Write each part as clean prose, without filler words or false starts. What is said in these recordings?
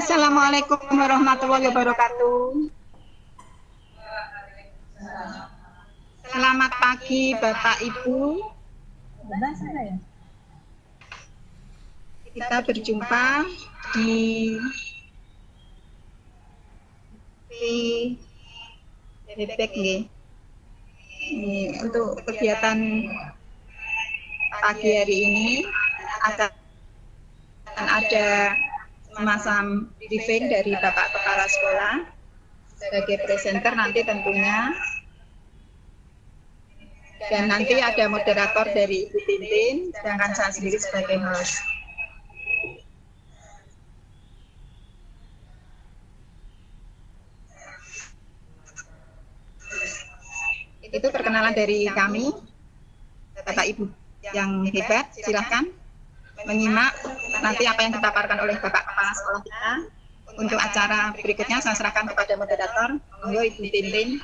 Assalamualaikum warahmatullahi wabarakatuh. Selamat pagi Bapak Ibu. Kita berjumpa di Bebek untuk kegiatan pagi hari ini akan ada semacam briefing dari Bapak Kepala Sekolah sebagai presenter nanti tentunya, dan nanti ada moderator dari Ibu Tintin, sedangkan saya sendiri sebagai host. Itu perkenalan dari kami. Bapak Ibu yang hebat, silahkan menyimak nanti apa yang dipaparkan oleh Bapak Kepala Sekolah kita. Untuk acara berikutnya saya serahkan kepada moderator, monggo Ibu Tintin.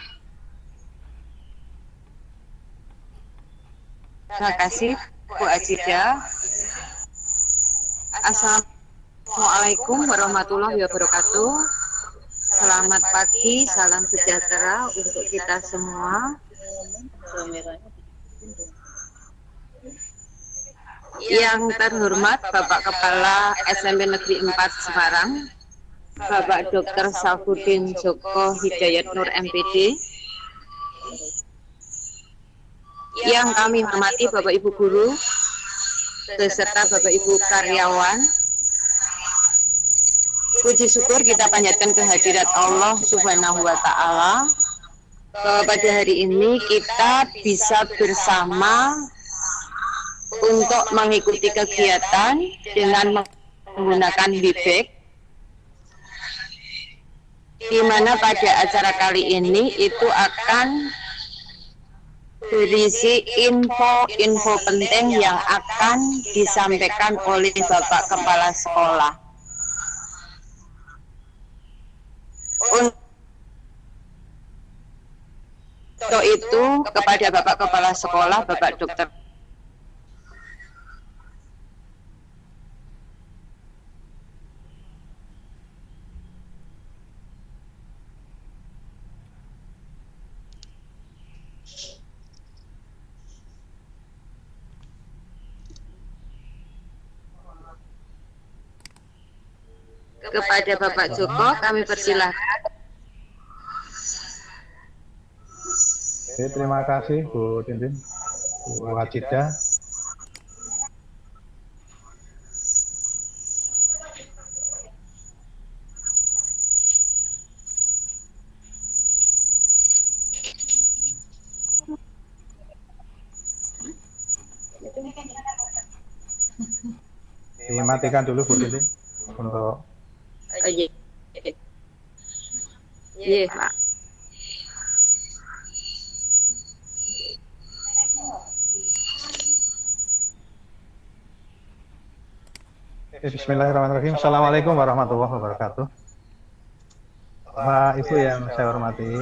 Terima kasih Bu Ajida. Assalamualaikum warahmatullahi wabarakatuh. Selamat pagi, salam sejahtera untuk kita semua. Yang terhormat Bapak Kepala SMP Negeri 4 Semarang, Bapak Dr. Safudin Joko Hidayat Nur MPD. Yang kami hormati Bapak Ibu Guru, beserta Bapak Ibu karyawan. Puji syukur kita panjatkan kehadirat Allah Subhanahu wa Ta'ala bahwa pada hari ini kita bisa bersama untuk mengikuti kegiatan dengan menggunakan Bebek, di mana pada acara kali ini itu akan berisi info penting yang akan disampaikan oleh Bapak Kepala Sekolah. Untuk itu kepada Bapak Kepala Sekolah, Bapak Dr. Kepada Bapak Joko kami persilahkan. Terima kasih Bu Tintin, Bu Ajida. Dimatikan dulu Bu Tintin untuk Iya, Pak. Bismillahirrahmanirrahim. Assalamualaikum warahmatullahi wabarakatuh. Bapak Ibu yang saya hormati.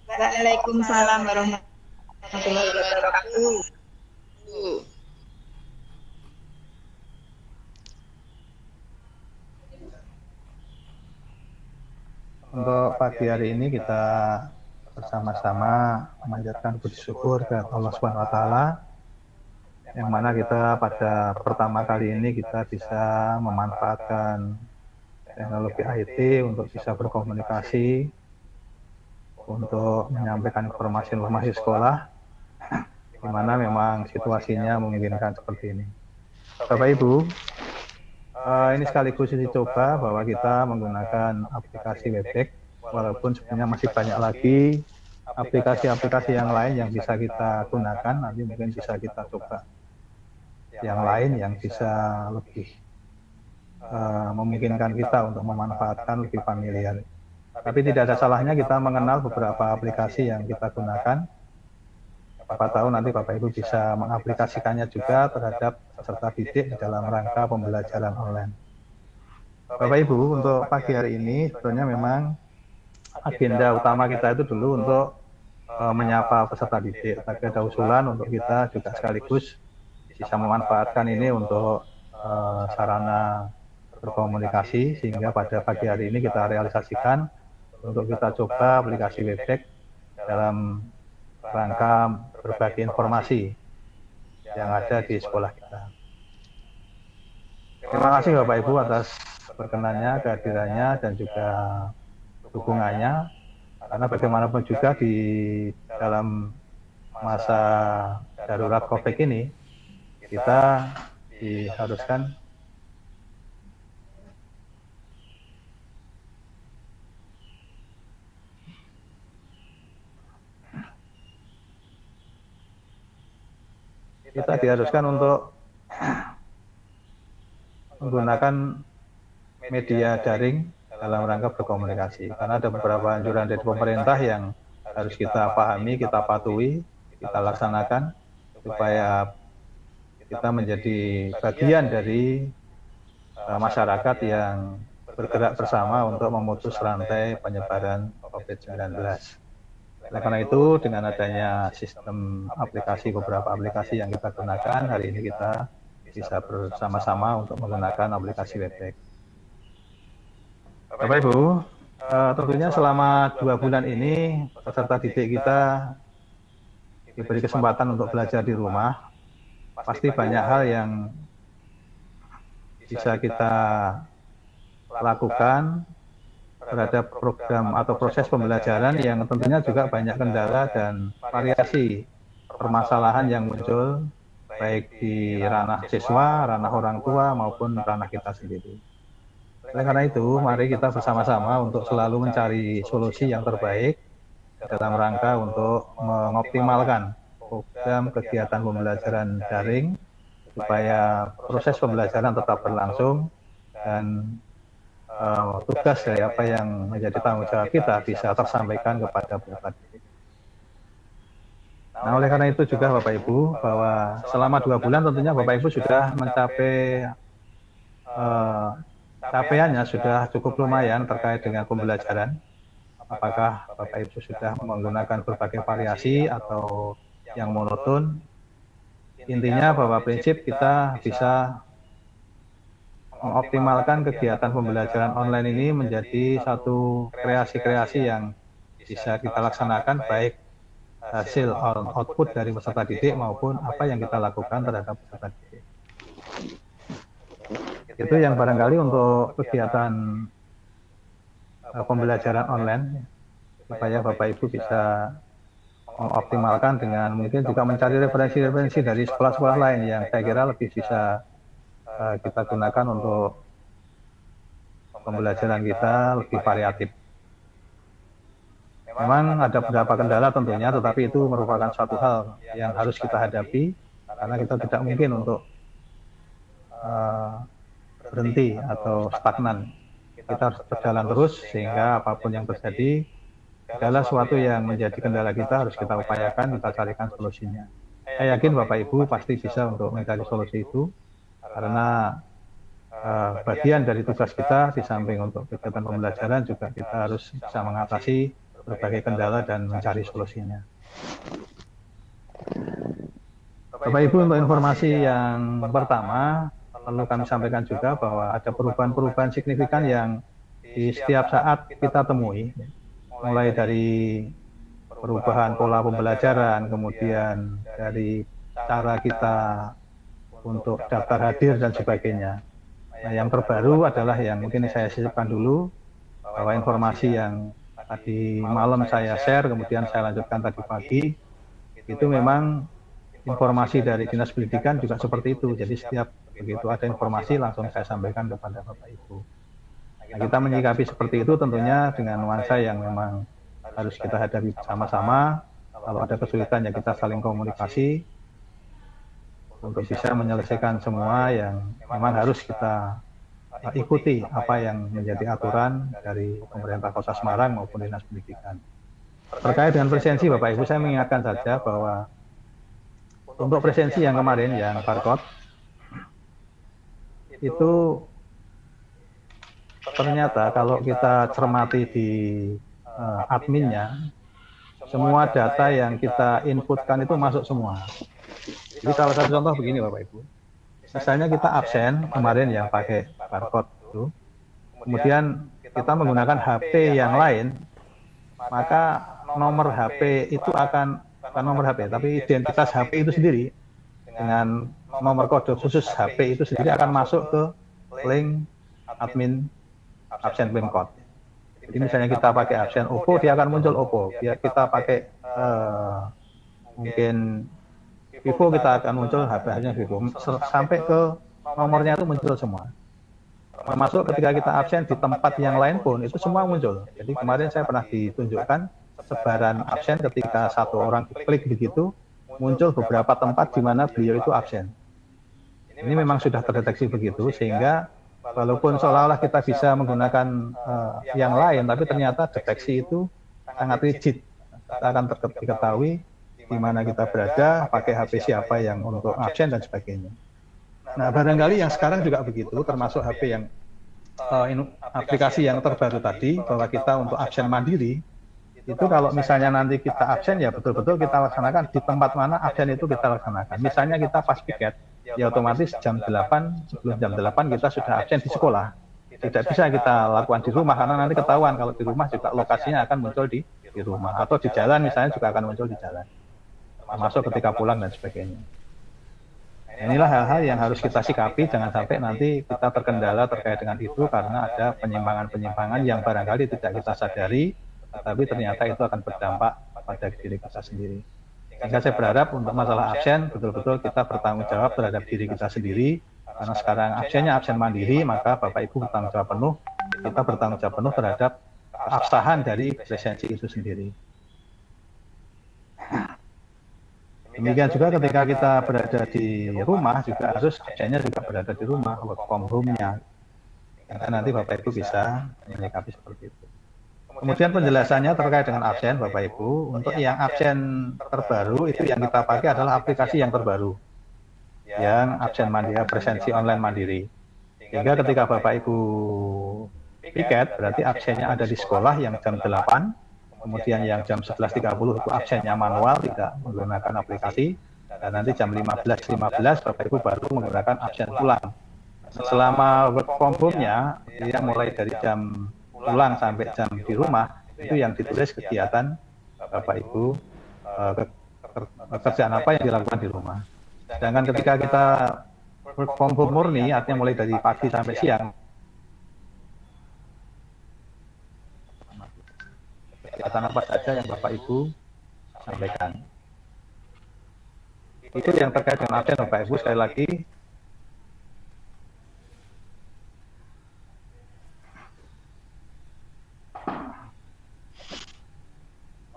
Waalaikumsalam warahmatullahi wabarakatuh. Untuk pagi hari ini kita bersama-sama memanjatkan puji syukur ke Allah Subhanahu wa Ta'ala, yang mana kita pada pertama kali ini kita bisa memanfaatkan teknologi IT untuk bisa berkomunikasi, untuk menyampaikan informasi-informasi sekolah, di mana memang situasinya memungkinkan seperti ini. Bapak Ibu, ini sekaligus dicoba bahwa kita menggunakan aplikasi Bebek, walaupun sebenarnya masih banyak lagi aplikasi-aplikasi yang lain yang bisa kita gunakan, nanti mungkin bisa kita coba yang lain yang bisa lebih memungkinkan kita untuk memanfaatkan lebih familiar. Tapi tidak ada salahnya kita mengenal beberapa aplikasi yang kita gunakan. Siapa tahu nanti Bapak Ibu bisa mengaplikasikannya juga terhadap peserta didik di dalam rangka pembelajaran online. Bapak Ibu, untuk pagi hari ini sebenarnya memang agenda utama kita itu dulu untuk menyapa peserta didik. Tapi ada usulan untuk kita juga sekaligus bisa memanfaatkan ini untuk sarana berkomunikasi, sehingga pada pagi hari ini kita realisasikan untuk kita coba aplikasi Webex dalam rangka berbagi informasi yang ada di sekolah kita. Terima kasih Bapak Ibu atas perkenannya, kehadirannya, dan juga dukungannya, karena bagaimanapun juga di dalam masa darurat COVID ini, kita diharuskan untuk menggunakan media daring dalam rangka berkomunikasi, karena ada beberapa anjuran dari pemerintah yang harus kita pahami, kita patuhi, kita laksanakan supaya kita menjadi bagian dari masyarakat yang bergerak bersama untuk memutus rantai penyebaran COVID-19. Oleh karena itu, dengan adanya sistem aplikasi, beberapa aplikasi yang kita gunakan, hari ini kita bisa bersama-sama untuk menggunakan aplikasi Webex. Bapak Ibu, tentunya selama 2 bulan ini peserta didik kita diberi kesempatan untuk belajar di rumah. Pasti banyak hal yang bisa kita lakukan terhadap program atau proses pembelajaran yang tentunya juga banyak kendala dan variasi permasalahan yang muncul baik di ranah siswa, ranah orang tua maupun ranah kita sendiri. Oleh karena itu, mari kita bersama-sama untuk selalu mencari solusi yang terbaik dalam rangka untuk mengoptimalkan program kegiatan pembelajaran daring supaya proses pembelajaran tetap berlangsung dan tugas dari apa yang menjadi tanggung jawab kita bisa tersampaikan kepada peserta didik. Nah, oleh karena itu juga Bapak Ibu, bahwa selama 2 bulan tentunya Bapak Ibu sudah mencapai capaiannya sudah cukup lumayan terkait dengan pembelajaran. Apakah Bapak Ibu sudah menggunakan berbagai variasi atau yang monoton? Intinya bahwa prinsip kita bisa mengoptimalkan kegiatan pembelajaran online ini menjadi satu kreasi-kreasi yang bisa kita laksanakan, baik hasil output dari peserta didik maupun apa yang kita lakukan terhadap peserta didik. Itu yang barangkali untuk kegiatan pembelajaran online, supaya Bapak Ibu bisa mengoptimalkan dengan mungkin juga mencari referensi-referensi dari sekolah-sekolah lain yang saya kira lebih bisa kita gunakan untuk pembelajaran kita lebih variatif. Memang ada beberapa kendala tentunya, tetapi itu merupakan suatu hal yang harus kita hadapi, karena kita tidak mungkin untuk berhenti atau stagnan. Kita harus berjalan terus, sehingga apapun yang terjadi, segala sesuatu yang menjadi kendala kita harus kita upayakan, kita carikan solusinya. Saya yakin Bapak Ibu pasti bisa untuk mencari solusi itu, karena bagian dari tugas kita di samping untuk kegiatan pembelajaran juga kita harus bisa mengatasi berbagai kendala dan mencari solusinya. Bapak Ibu, untuk informasi yang pertama, perlu kami sampaikan juga bahwa ada perubahan-perubahan signifikan yang di setiap saat kita temui, mulai dari perubahan pola pembelajaran, kemudian dari cara kita untuk daftar hadir dan sebagainya. Nah, yang terbaru adalah yang mungkin saya sisipkan dulu, bahwa informasi yang tadi malam saya share, kemudian saya lanjutkan tadi pagi, itu memang informasi dari Dinas Pendidikan juga seperti itu. Jadi setiap begitu ada informasi langsung saya sampaikan kepada Bapak Ibu. Nah, kita menyikapi seperti itu tentunya dengan nuansa yang memang harus kita hadapi bersama-sama. Kalau ada kesulitan ya kita saling komunikasi untuk bisa menyelesaikan semua yang memang harus kita ikuti apa yang menjadi aturan dari pemerintah Kota Semarang maupun Dinas Pendidikan. Terkait dengan presensi, Bapak Ibu, saya mengingatkan saja bahwa untuk presensi yang kemarin, yang barcode, itu ternyata kalau kita cermati di adminnya, semua data yang kita inputkan itu masuk semua. Jadi salah satu contoh begini Bapak Ibu, misalnya kita absen kemarin yang pakai barcode itu. Kemudian kita menggunakan HP yang lain, maka nomor HP itu bukan nomor HP, tapi identitas HP itu sendiri dengan nomor kode khusus HP itu sendiri akan masuk ke link admin absen Pemkot. Jadi misalnya kita pakai absen Oppo, dia akan muncul Oppo. Biar kita pakai mungkin Vivo, kita akan muncul HP-nya Vivo. Sampai ke nomornya itu muncul semua. Termasuk ketika kita absen di tempat yang lain pun itu semua muncul. Jadi kemarin saya pernah ditunjukkan sebaran absen ketika satu orang klik begitu muncul beberapa tempat di mana beliau itu absen. Ini memang sudah terdeteksi begitu sehingga walaupun seolah-olah kita bisa menggunakan yang lain, tapi ternyata deteksi itu sangat rigid. Kita akan diketahui di mana kita berada, pakai HP siapa yang untuk absen dan sebagainya. Nah, barangkali yang sekarang juga begitu, termasuk HP yang aplikasi yang terbaru tadi, bahwa kita untuk absen mandiri, itu kalau misalnya nanti kita absen, ya betul-betul kita laksanakan di tempat mana absen itu kita laksanakan. Misalnya kita pas piket, ya otomatis jam 8, sebelum jam 8 kita sudah absen di sekolah. Tidak bisa kita lakukan di rumah, karena nanti ketahuan kalau di rumah juga lokasinya akan muncul di rumah. Atau di jalan misalnya juga akan muncul di jalan. Termasuk ketika pulang dan sebagainya. Inilah hal-hal yang harus kita sikapi, jangan sampai nanti kita terkendala terkait dengan itu karena ada penyimpangan-penyimpangan yang barangkali tidak kita sadari, tapi ternyata itu akan berdampak pada diri kita sendiri. Sehingga saya berharap untuk masalah absen, betul-betul kita bertanggung jawab terhadap diri kita sendiri, karena sekarang absennya absen mandiri, maka Bapak Ibu bertanggung jawab penuh, kita bertanggung jawab penuh terhadap keabsahan dari presensi itu sendiri. Demikian juga ketika kita berada di rumah juga harus absennya juga berada di rumah, work from home-nya. Karena nanti Bapak Ibu bisa menyikapi seperti itu. Kemudian penjelasannya terkait dengan absen Bapak Ibu, untuk yang absen terbaru itu yang kita pakai adalah aplikasi yang terbaru. Yang absen mandiri, presensi online mandiri. Sehingga ketika Bapak Ibu piket, berarti absennya ada di sekolah yang jam 8, kemudian yang jam 11.30 itu absennya manual, tidak menggunakan aplikasi, dan nanti jam 15.15 Bapak Ibu baru menggunakan absen pulang. Selama work from home-nya, dia mulai dari jam pulang sampai jam di rumah, itu yang ditulis kegiatan Bapak Ibu, pekerjaan apa yang dilakukan di rumah. Sedangkan ketika kita work from home murni, artinya mulai dari pagi sampai siang, kegiatan apa saja yang Bapak Ibu sampaikan. Itu yang terkait dengan absen Bapak Ibu. Sekali lagi,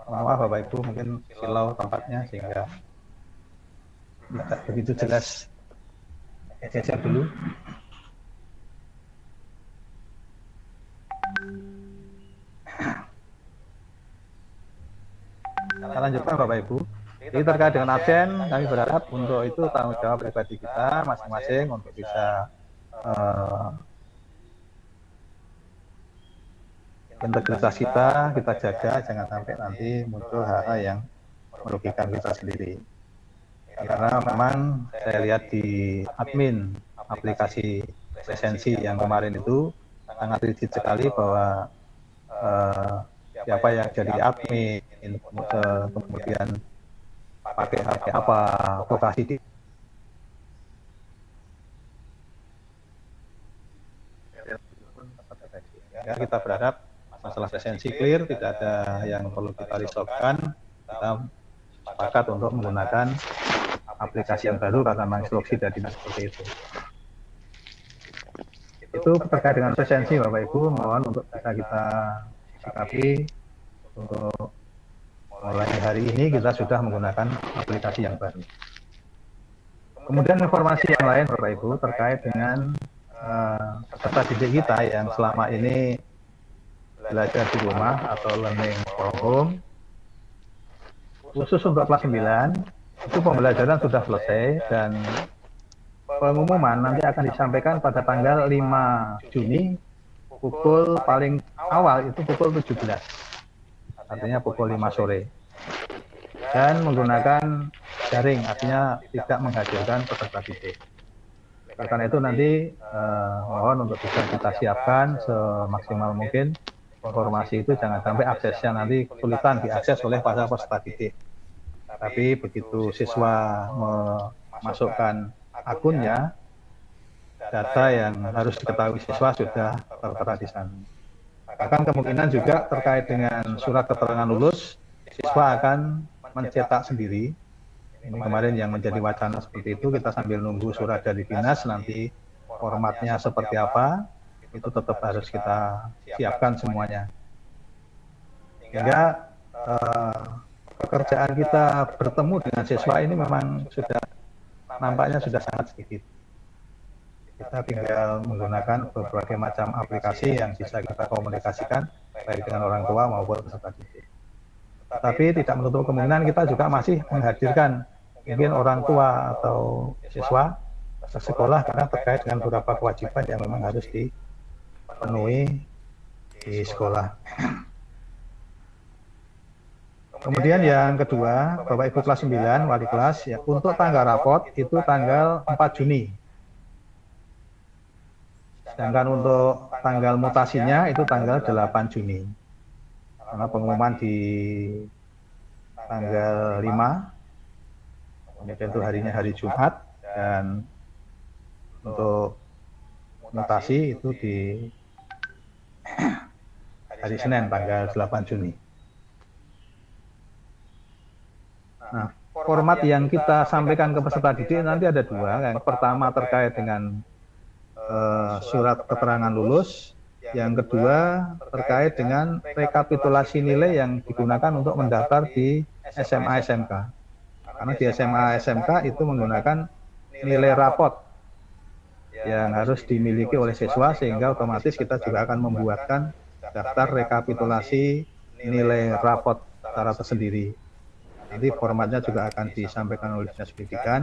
maaf Bapak Ibu, mungkin silau tempatnya sehingga tidak begitu jelas. Geser dulu. Kita lanjutkan Bapak Ibu. Jadi terkait dengan absen, kami berharap untuk itu tanggung jawab pribadi kita masing-masing untuk bisa integritas kita jaga, jangan sampai nanti muncul hal-hal yang merugikan kita sendiri. Karena memang saya lihat di admin aplikasi presensi yang kemarin itu sangat rigid sekali bahwa siapa yang jadi admin, kemudian pakai HP apa, lokasi di ya, kita berharap masalah presensi clear, tidak ada yang perlu kita risaukan. Kita sepakat untuk menggunakan aplikasi yang baru karena memang instruksi dari dinas seperti itu. Itu terkait dengan presensi Bapak Ibu, mohon untuk bisa kita sikapi untuk mulai hari ini kita sudah menggunakan aplikasi yang baru. Kemudian informasi yang lain Bapak Ibu terkait dengan peserta didik kita yang selama ini belajar di rumah atau learning from home. Khusus untuk kelas 9, itu pembelajaran sudah selesai dan pengumuman nanti akan disampaikan pada tanggal 5 Juni pukul paling awal itu pukul 17. Artinya pukul 5 sore. Dan menggunakan daring, artinya tidak menghadirkan peserta didik. Karena itu nanti mohon untuk bisa kita siapkan semaksimal mungkin informasi itu, jangan sampai aksesnya nanti kesulitan diakses oleh para peserta didik. Tapi begitu siswa memasukkan akunnya, data yang harus diketahui siswa sudah tertera di sana. Bahkan kemungkinan juga terkait dengan surat keterangan lulus, siswa akan mencetak sendiri. Ini kemarin yang menjadi wacana seperti itu, kita sambil nunggu surat dari dinas, nanti formatnya seperti apa, itu tetap harus kita siapkan semuanya. Sehingga pekerjaan kita bertemu dengan siswa ini memang sudah nampaknya sudah sangat sedikit. Kita tinggal menggunakan berbagai macam aplikasi yang bisa kita komunikasikan baik dengan orang tua maupun peserta didik. Tapi tidak menutup kemungkinan kita juga masih menghadirkan mungkin orang tua atau siswa ke sekolah karena terkait dengan beberapa kewajiban yang memang harus dipenuhi di sekolah. Kemudian yang kedua, Bapak Ibu kelas 9, wali kelas, ya, untuk tanggal rapot itu tanggal 4 Juni. Sedangkan untuk tanggal mutasinya itu tanggal 8 Juni. Karena pengumuman di tanggal 5, kemudian itu harinya hari Jumat, dan untuk mutasi itu di hari Senin tanggal 8 Juni. Nah, format yang kita sampaikan ke peserta didik nanti ada dua. Yang pertama terkait dengan surat keterangan lulus, yang kedua terkait dengan rekapitulasi nilai yang digunakan untuk mendaftar di SMA SMK. Karena di SMA SMK itu menggunakan nilai rapot yang harus dimiliki oleh siswa, sehingga otomatis kita juga akan membuatkan daftar rekapitulasi nilai rapot secara tersendiri. Nanti formatnya juga akan disampaikan oleh Dinas Pendidikan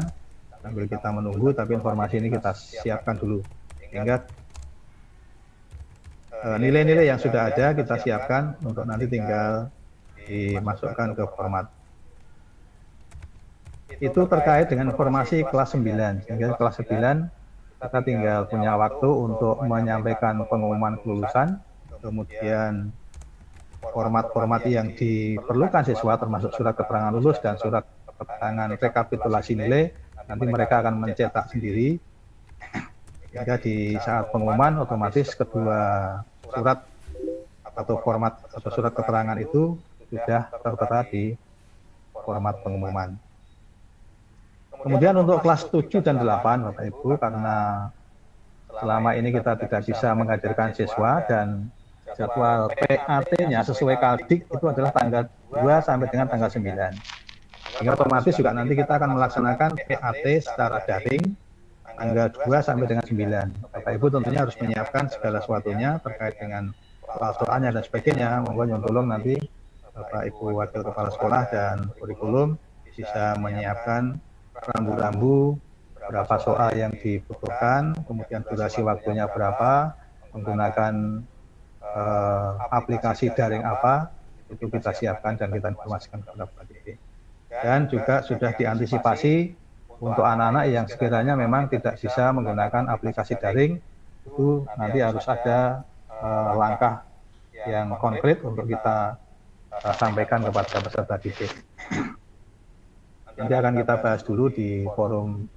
sambil kita menunggu, tapi informasi ini kita siapkan dulu. Sehingga nilai-nilai yang sudah ada kita siapkan untuk nanti tinggal dimasukkan ke format. Itu terkait dengan informasi kelas 9. Sehingga kelas 9 kita tinggal punya waktu untuk menyampaikan pengumuman kelulusan, kemudian format-format yang diperlukan siswa termasuk surat keterangan lulus dan surat keterangan rekapitulasi nilai, nanti mereka akan mencetak sendiri. Sehingga di saat pengumuman otomatis kedua surat atau format atau surat keterangan itu sudah tertera di format pengumuman. Kemudian untuk kelas 7 dan 8 Bapak Ibu, karena selama ini kita tidak bisa menghadirkan siswa dan jadwal PAT-nya sesuai Kaldik itu adalah tanggal 2 sampai dengan tanggal 9. Sehingga otomatis juga nanti kita akan melaksanakan PAT secara daring tanggal 2 sampai dengan 9. Bapak Ibu tentunya harus menyiapkan segala sesuatunya terkait dengan peraturannya dan sebagainya. Mohon tolong nanti Bapak Ibu Wakil Kepala Sekolah dan Kurikulum bisa menyiapkan rambu-rambu berapa soal yang dibutuhkan, kemudian durasi waktunya berapa, menggunakan aplikasi daring apa, itu kita siapkan dan kita informasikan kepada Bapak Didik. Dan juga sudah diantisipasi untuk anak-anak yang sekiranya memang tidak bisa menggunakan aplikasi daring, itu nanti harus ada langkah yang konkret untuk kita sampaikan kepada peserta didik. Nanti akan kita bahas dulu di forum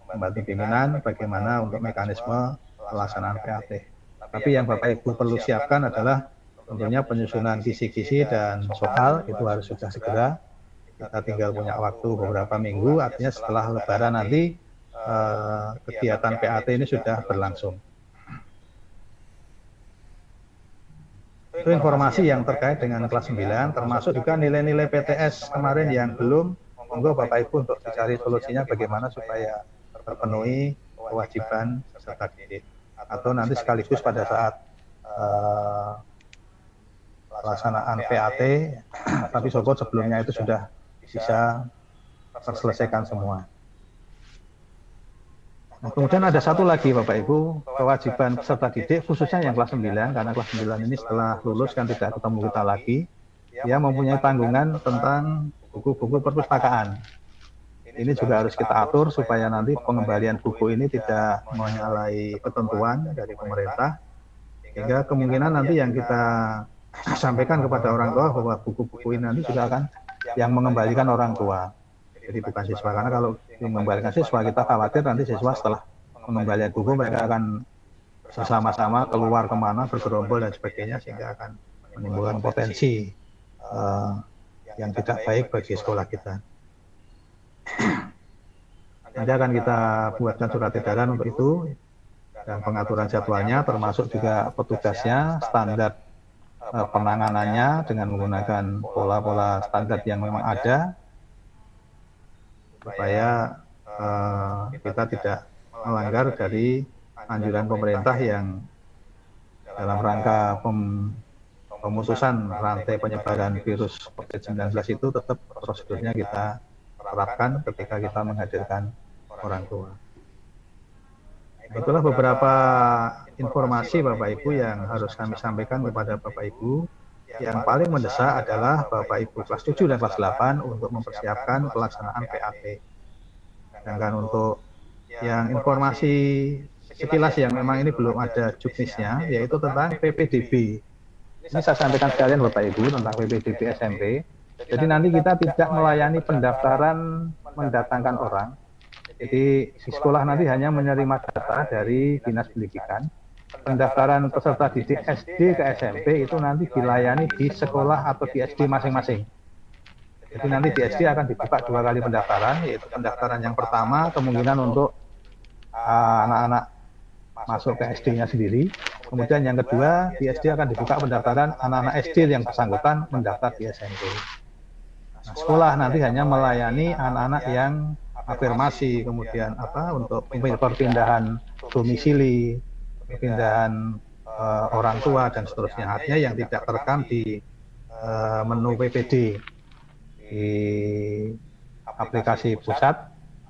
pembantu pimpinan bagaimana untuk mekanisme pelaksanaan PAT. Tapi yang Bapak Ibu perlu siapkan adalah tentunya penyusunan kisi-kisi dan soal itu harus sudah segera. Kita tinggal punya waktu beberapa minggu, artinya setelah Lebaran nanti kegiatan PAT ini sudah berlangsung. Itu informasi yang terkait dengan kelas 9, termasuk juga nilai-nilai PTS kemarin yang belum, monggo Bapak Ibu untuk dicari solusinya bagaimana supaya terpenuhi kewajiban peserta didik. Atau nanti sekaligus pada saat pelaksanaan PAT, tapi sokot sebelumnya itu sudah bisa terselesaikan semua. Nah, kemudian ada satu lagi Bapak Ibu, kewajiban peserta didik khususnya yang kelas 9, karena kelas 9 ini setelah lulus kan tidak ketemu kita lagi, dia mempunyai tanggungan tentang buku-buku perpustakaan. ini juga harus kita atur supaya nanti pengembalian buku ini tidak menyalahi ketentuan dari pemerintah, sehingga kemungkinan nanti yang kita sampaikan kepada orang tua bahwa buku-buku ini nanti juga akan yang mengembalikan orang tua. Jadi bukan siswa, karena kalau mengembalikan siswa kita khawatir nanti siswa setelah pengembalian buku mereka akan bersama-sama keluar kemana, bergerombol dan sebagainya, sehingga akan menimbulkan potensi yang tidak baik bagi sekolah kita. Nanti akan kita buatkan surat edaran untuk itu dan pengaturan jadwalnya, termasuk juga petugasnya, standar penanganannya dengan menggunakan pola-pola standar yang memang ada, supaya kita tidak melanggar dari anjuran pemerintah yang dalam rangka pemutusan rantai penyebaran virus COVID-19 itu tetap prosedurnya kita terapkan ketika kita menghadirkan orang tua. Itulah beberapa informasi Bapak Ibu yang harus kami sampaikan kepada Bapak Ibu. Yang paling mendesak adalah Bapak Ibu kelas 7 dan kelas 8 untuk mempersiapkan pelaksanaan PAP. Sedangkan untuk yang informasi sekilas yang memang ini belum ada juknisnya, yaitu tentang PPDB. Ini saya sampaikan sekalian Bapak Ibu tentang PPDB SMP. Jadi nanti kita tidak melayani pendaftaran mendatangkan orang. Jadi di sekolah nanti hanya menerima data dari Dinas Pendidikan. Pendaftaran peserta didik SD ke SMP itu nanti dilayani di sekolah atau di SD masing-masing. Jadi nanti di SD akan dibuka 2 kali pendaftaran, yaitu pendaftaran yang pertama kemungkinan untuk anak-anak masuk ke SD-nya sendiri. Kemudian yang kedua, di SD akan dibuka pendaftaran anak-anak SD yang bersangkutan mendaftar di SMP. Nah, sekolah nanti hanya melayani anak-anak yang afirmasi, kemudian untuk perpindahan domisili, perpindahan orang tua dan seterusnya. Artinya yang tidak terekam di menu PPD di aplikasi pusat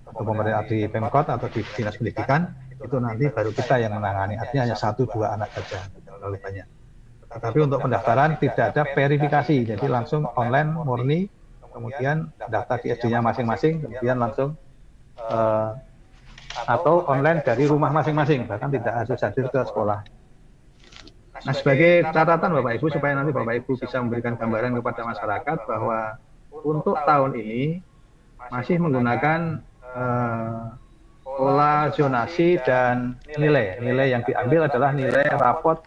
atau pemerintah di Pemkot atau di Dinas Pendidikan, itu nanti baru kita yang menangani. Artinya hanya 1-2 anak saja, tidak terlalu banyak. Tapi untuk pendaftaran tidak ada verifikasi, jadi langsung online murni, kemudian daftar di SD-nya masing-masing, kemudian langsung atau online dari rumah masing-masing, bahkan tidak harus hadir ke sekolah. Nah, sebagai catatan Bapak Ibu, supaya nanti Bapak Ibu bisa memberikan gambaran kepada masyarakat bahwa untuk tahun ini masih menggunakan pola zonasi dan nilai. Nilai yang diambil adalah nilai rapot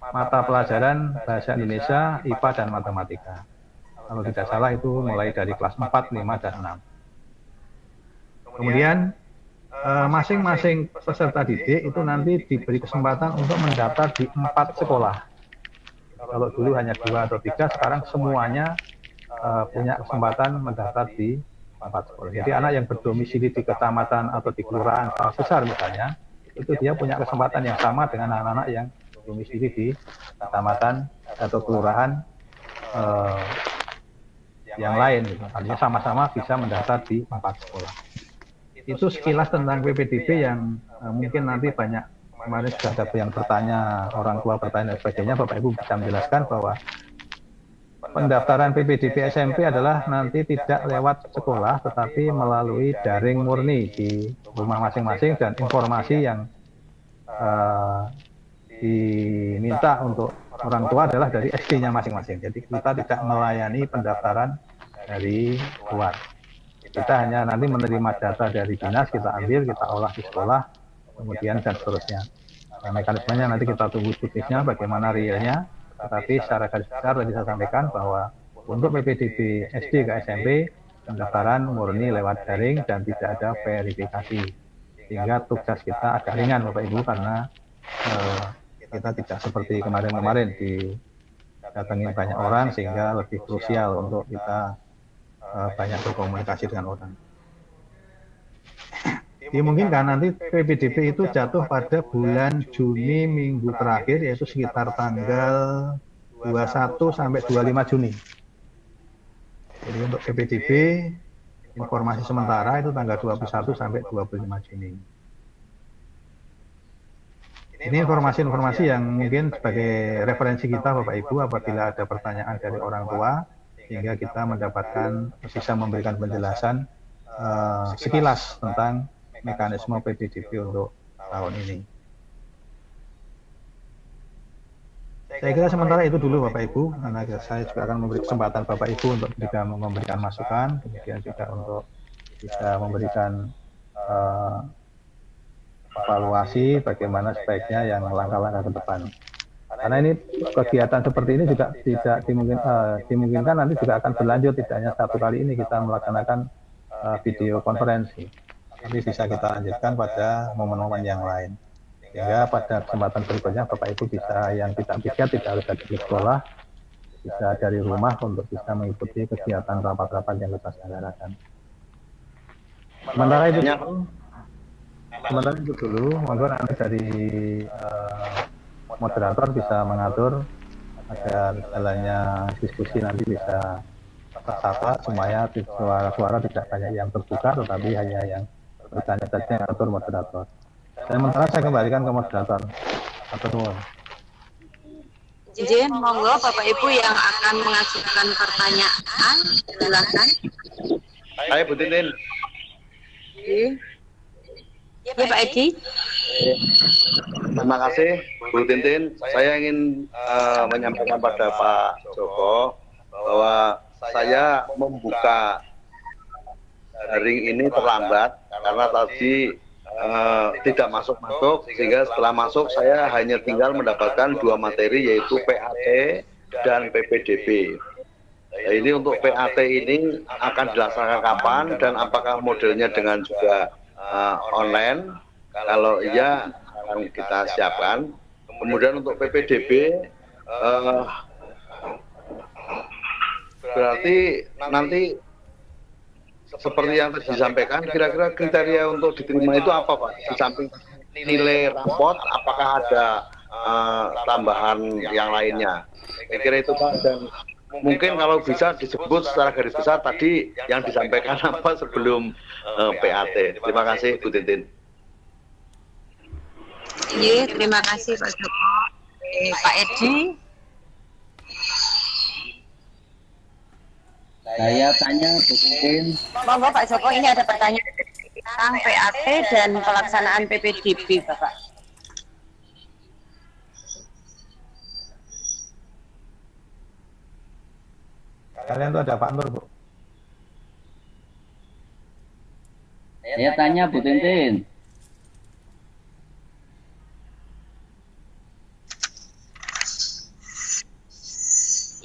mata pelajaran Bahasa Indonesia, IPA, dan Matematika. Kalau tidak salah itu mulai dari kelas 4, 5, dan 6. Kemudian masing-masing peserta didik itu nanti diberi kesempatan untuk mendaftar di 4 sekolah. Kalau dulu hanya 2 atau 3, sekarang semuanya punya kesempatan mendaftar di 4 sekolah. Jadi anak yang berdomisili di kecamatan atau di kelurahan besar misalnya, itu dia punya kesempatan yang sama dengan anak-anak yang domisili di kecamatan atau kelurahan yang lain. Gitu. Artinya sama-sama bisa mendaftar di 4 sekolah. Itu sekilas tentang PPDB yang mungkin nanti banyak kemarin sudah ada yang bertanya, orang tua bertanya dan sebagainya. Bapak Ibu bisa menjelaskan bahwa pendaftaran PPDB SMP adalah nanti tidak lewat sekolah, tetapi melalui daring murni di rumah masing-masing, dan informasi yang diminta untuk orang tua adalah dari SD-nya masing-masing. Jadi kita tidak melayani pendaftaran dari luar. Kita hanya nanti menerima data dari dinas, kita ambil, kita olah di sekolah, kemudian dan seterusnya. Nah, mekanismenya nanti kita tunggu juknisnya bagaimana realnya, tetapi secara garis besar tadi saya sampaikan bahwa untuk PPDB SD ke SMP, pendaftaran murni lewat daring dan tidak ada verifikasi. Sehingga tugas kita agak ringan Bapak Ibu, karena kita tidak seperti kemarin-kemarin didatangi banyak orang, sehingga lebih krusial untuk kita banyak berkomunikasi dengan orang. Dimungkinkan nanti PPDB itu jatuh pada bulan Juni minggu terakhir, yaitu sekitar tanggal 21 sampai 25 Juni. Jadi untuk PPDB informasi sementara itu tanggal 21 sampai 25 Juni. Ini informasi-informasi yang mungkin sebagai referensi kita Bapak Ibu apabila ada pertanyaan dari orang tua, sehingga kita mendapatkan bisa memberikan penjelasan sekilas tentang mekanisme PPDB untuk tahun ini. Saya kira sementara itu dulu Bapak Ibu, karena saya juga akan memberi kesempatan Bapak Ibu untuk juga memberikan masukan, kemudian juga untuk bisa memberikan evaluasi bagaimana sebaiknya yang langkah-langkah ke depan. Karena ini kegiatan seperti ini juga tidak dimungkinkan nanti juga akan berlanjut, tidak hanya satu kali ini kita melaksanakan video konferensi, tapi bisa kita lanjutkan pada momen-momen yang lain. Sehingga pada kesempatan berikutnya Bapak Ibu bisa yang tidak harus ada di sekolah, bisa dari rumah untuk bisa mengikuti kegiatan rapat-rapat yang kita selenggarakan. Sementara itu dulu, monggo nanti dari moderator bisa mengatur agar jalannya diskusi nanti bisa tertata supaya suara-suara tidak banyak yang terbuka, tetapi hanya yang bertanya saja yang atur moderator. Sementara saya kembalikan ke moderator. Atur. Izin, monggo Bapak Ibu yang akan mengajukan pertanyaan, silakan. Saya Bu Tintin. Ya Pak Edi. Terima kasih Bu Tintin. Saya ingin menyampaikan pada Pak Joko bahwa saya membuka daring ini terlambat karena tadi tidak masuk sehingga setelah masuk saya hanya tinggal mendapatkan 2 materi yaitu PAT dan PPDB. Nah, ini untuk PAT ini akan dilaksanakan kapan dan apakah modelnya dengan juga online? Kalau iya akan kita siapkan. Kemudian untuk PPDB berarti nanti seperti yang tadi disampaikan, kira-kira kriteria untuk diterima itu apa Pak? Di samping nilai rapot, apakah ada tambahan yang lainnya? Saya kira itu Pak, dan mungkin kalau bisa disebut secara garis besar tadi yang disampaikan apa sebelum PAT. Terima kasih Bu Tintin. Iya, terima kasih Pak Joko. Pak Edi. Saya tanya Bu Tintin. Monggo Pak Joko, ini ada pertanyaan tentang PAT dan pelaksanaan PPDB Bapak. Kalian tuh ada Pak Nur, Bu. Saya tanya Bu Tintin.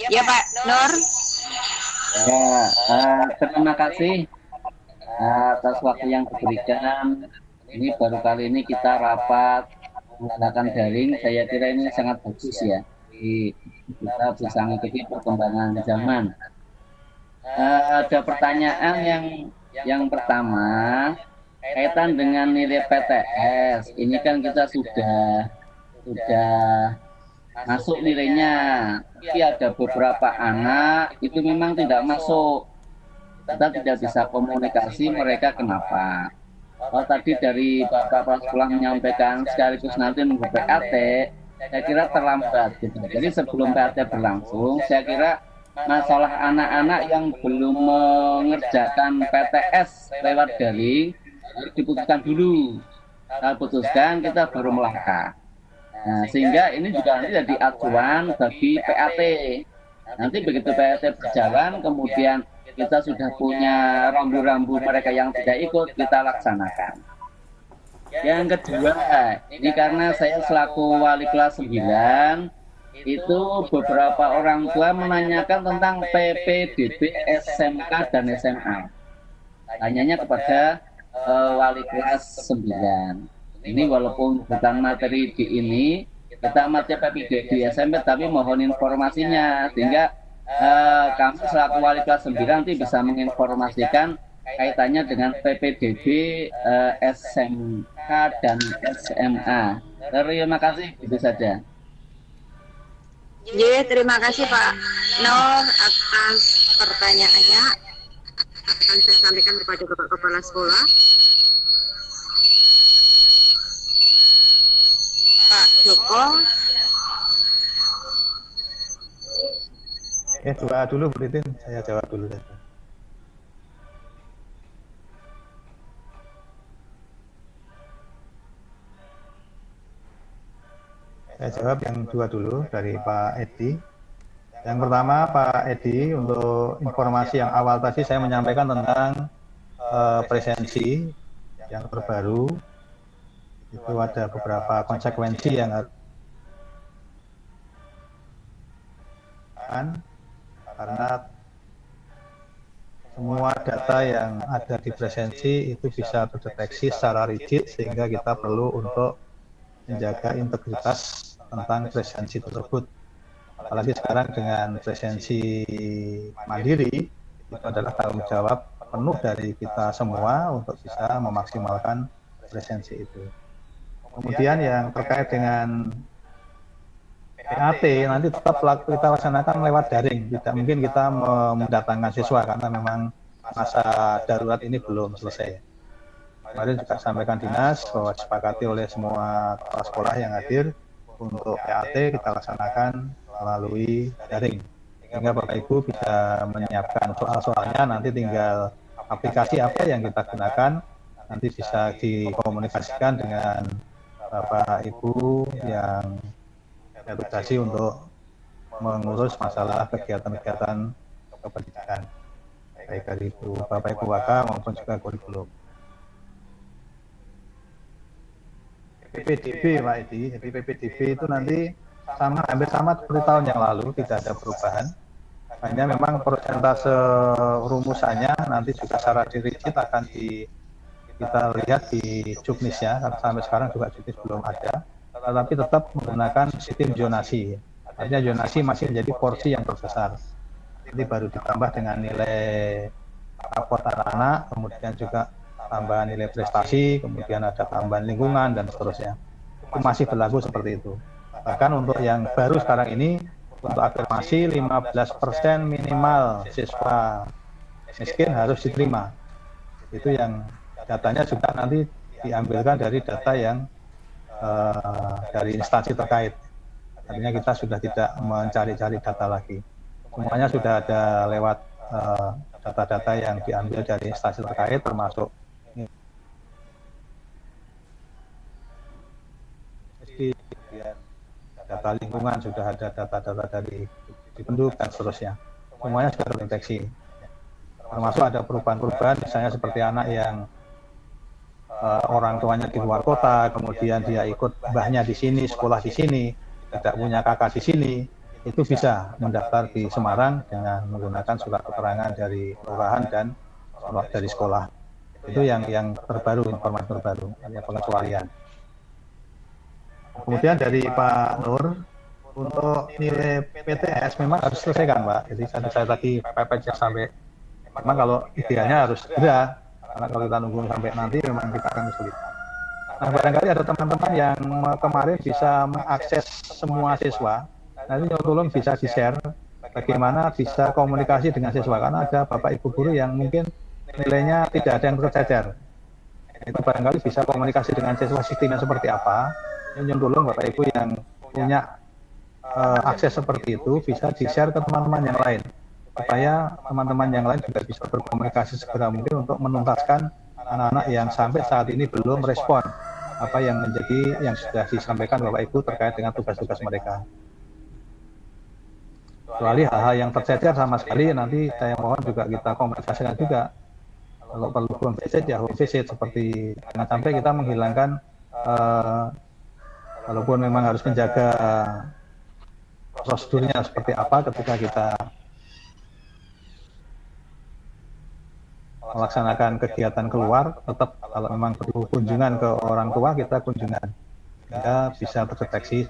Ya Pak Nur. Ya, terima kasih atas waktu yang diberikan. Ini baru kali ini kita rapat menggunakan daring. Saya kira ini sangat bagus ya. Kita bisa mengikuti perkembangan zaman. Ada pertanyaan yang pertama kaitan dengan nilai PTS. Ini kan kita sudah masuk nilainya, tapi ada beberapa anak itu memang tidak masuk. Kita tidak bisa komunikasi mereka kenapa. Kalau tadi dari Bapak Kepala Sekolah menyampaikan sekaligus nanti nunggu PAT, saya kira terlambat gitu. Jadi sebelum PAT berlangsung, saya kira masalah anak-anak yang belum mengerjakan PTS lewat daring harus diputuskan dulu. Kita putuskan, kita baru melangkah. Nah, sehingga ini juga nanti jadi acuan bagi PAT. Nanti begitu PAT berjalan, kemudian kita sudah punya rambu-rambu mereka yang tidak ikut, kita laksanakan. Yang kedua, ini karena saya selaku wali kelas 9, itu beberapa orang tua menanyakan tentang PPDB SMK dan SMA. Tanyanya kepada wali kelas 9. Ini walaupun bukan materi di ini, kita materi PPDB di SMP, tapi mohon informasinya sehingga kami selaku wali kelas 9 nanti bisa menginformasikan kaitannya dengan PPDB SMK dan SMA. Terima kasih, itu saja. Ya, terima kasih Pak Nur atas pertanyaannya. Akan saya sampaikan kepada Bapak Kepala Sekolah. Pak Joko. Doa dulu Bu Titin, saya jawab dulu. Saya jawab yang dua dulu dari Pak Edi. Yang pertama Pak Edi, untuk informasi yang awal tadi saya menyampaikan tentang presensi yang terbaru. Itu ada beberapa konsekuensi yang harus karena semua data yang ada di presensi itu bisa terdeteksi secara rigid, sehingga kita perlu untuk menjaga integritas tentang presensi tersebut. Apalagi sekarang dengan presensi mandiri, itu adalah tanggung jawab penuh dari kita semua untuk bisa memaksimalkan presensi itu. Kemudian yang terkait dengan PAT, nanti tetap kita laksanakan lewat daring. Tidak mungkin kita mendatangkan siswa karena memang masa darurat ini belum selesai. Kemarin juga sampaikan dinas bahwa disepakati oleh semua kepala sekolah yang hadir untuk PAT kita laksanakan melalui daring. Sehingga Bapak Ibu bisa menyiapkan soal-soalnya, nanti tinggal aplikasi apa yang kita gunakan, nanti bisa dikomunikasikan dengan Bapak Ibu yang edukasi untuk mengurus masalah kegiatan-kegiatan kependidikan, baik dari Bapak Ibu Waka maupun juga kurikulum. PPDB Pak Edi, jadi PPDB itu nanti hampir sama seperti tahun yang lalu, tidak ada perubahan. Hanya memang persentase rumusannya nanti juga secara rigid akan kita lihat di Juknisnya, karena sampai sekarang juga Juknis belum ada, tetapi tetap menggunakan sistem zonasi. Artinya zonasi masih menjadi porsi yang terbesar. Jadi baru ditambah dengan nilai raport anak-anak, kemudian juga tambahan nilai prestasi, kemudian ada tambahan lingkungan dan seterusnya. Itu masih berlaku seperti itu. Bahkan untuk yang baru sekarang ini, untuk afirmasi 15% minimal siswa miskin harus diterima. Itu yang datanya juga nanti diambilkan dari data yang dari instansi terkait. Artinya kita sudah tidak mencari-cari data lagi. Semuanya sudah ada lewat data-data yang diambil dari instansi terkait, termasuk data lingkungan, sudah ada data-data dari penduduk dan seterusnya. Semuanya sudah terdeteksi. Termasuk ada perubahan-perubahan, misalnya seperti anak yang orang tuanya di luar kota, kemudian dia ikut mbahnya di sini, sekolah di sini, tidak punya kakak di sini, itu bisa mendaftar di Semarang dengan menggunakan surat keterangan dari kelurahan dan dari sekolah. Itu yang terbaru, informasi terbaru, hanya pengecualian. Kemudian dari Pak Nur, untuk nilai PTS memang harus selesaikan Pak. Jadi saya tadi pepet sampai, memang kalau idealnya harus segera, karena kalau kita nunggu sampai nanti memang kita akan kesulitan. Nah, barangkali ada teman-teman yang kemarin bisa mengakses semua siswa, nanti tolong bisa di-share bagaimana bisa komunikasi dengan siswa, karena ada Bapak Ibu guru yang mungkin nilainya tidak ada yang tercecer. Itu barangkali bisa komunikasi dengan siswa, sistemnya seperti apa. Tolong Bapak Ibu yang punya akses seperti itu bisa di-share ke teman-teman yang lain, supaya teman-teman yang lain juga bisa berkomunikasi segera mungkin untuk menuntaskan anak-anak yang sampai saat ini belum respon apa yang sudah disampaikan Bapak Ibu terkait dengan tugas-tugas mereka. Kecuali hal-hal yang tercecer sama sekali, nanti saya mohon juga kita komunikasikan juga. Kalau perlu home visit ya home visit, seperti jangan sampai kita menghilangkan walaupun memang harus menjaga prosedurnya seperti apa ketika kita melaksanakan kegiatan keluar, tetap kalau memang perlu kunjungan ke orang tua, kita kunjungan, sehingga bisa terdeteksi.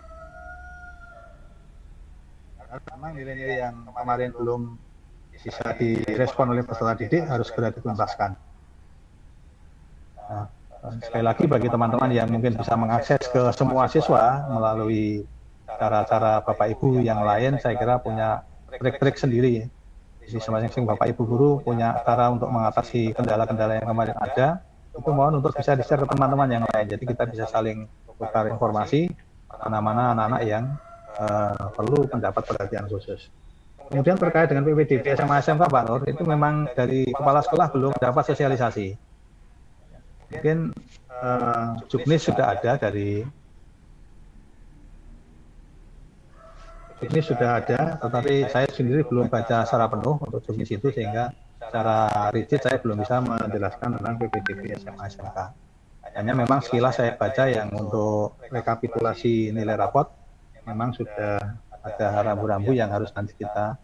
Karena nilai-nilai yang kemarin belum bisa direspon oleh peserta didik harus segera dituntaskan. Nah, sekali lagi bagi teman-teman yang mungkin bisa mengakses ke semua siswa melalui cara-cara Bapak Ibu yang lain, saya kira punya trik-trik sendiri. Jadi masing-masing Bapak Ibu guru punya cara untuk mengatasi kendala-kendala yang kemarin ada. Itu mohon untuk bisa di-share ke teman-teman yang lain. Jadi kita bisa saling tukar informasi mana-mana anak-anak yang perlu mendapat perhatian khusus. Kemudian terkait dengan PPDB SMA SMK Pak Nur, itu memang dari kepala sekolah belum dapat sosialisasi. Mungkin Juknis sudah ada tetapi saya sendiri belum baca secara penuh untuk Juknis itu, sehingga secara rigid saya belum bisa menjelaskan tentang PPDB SMA SMK. Hanya memang sekilas saya baca yang untuk rekapitulasi nilai rapot memang sudah ada rambu-rambu yang harus nanti kita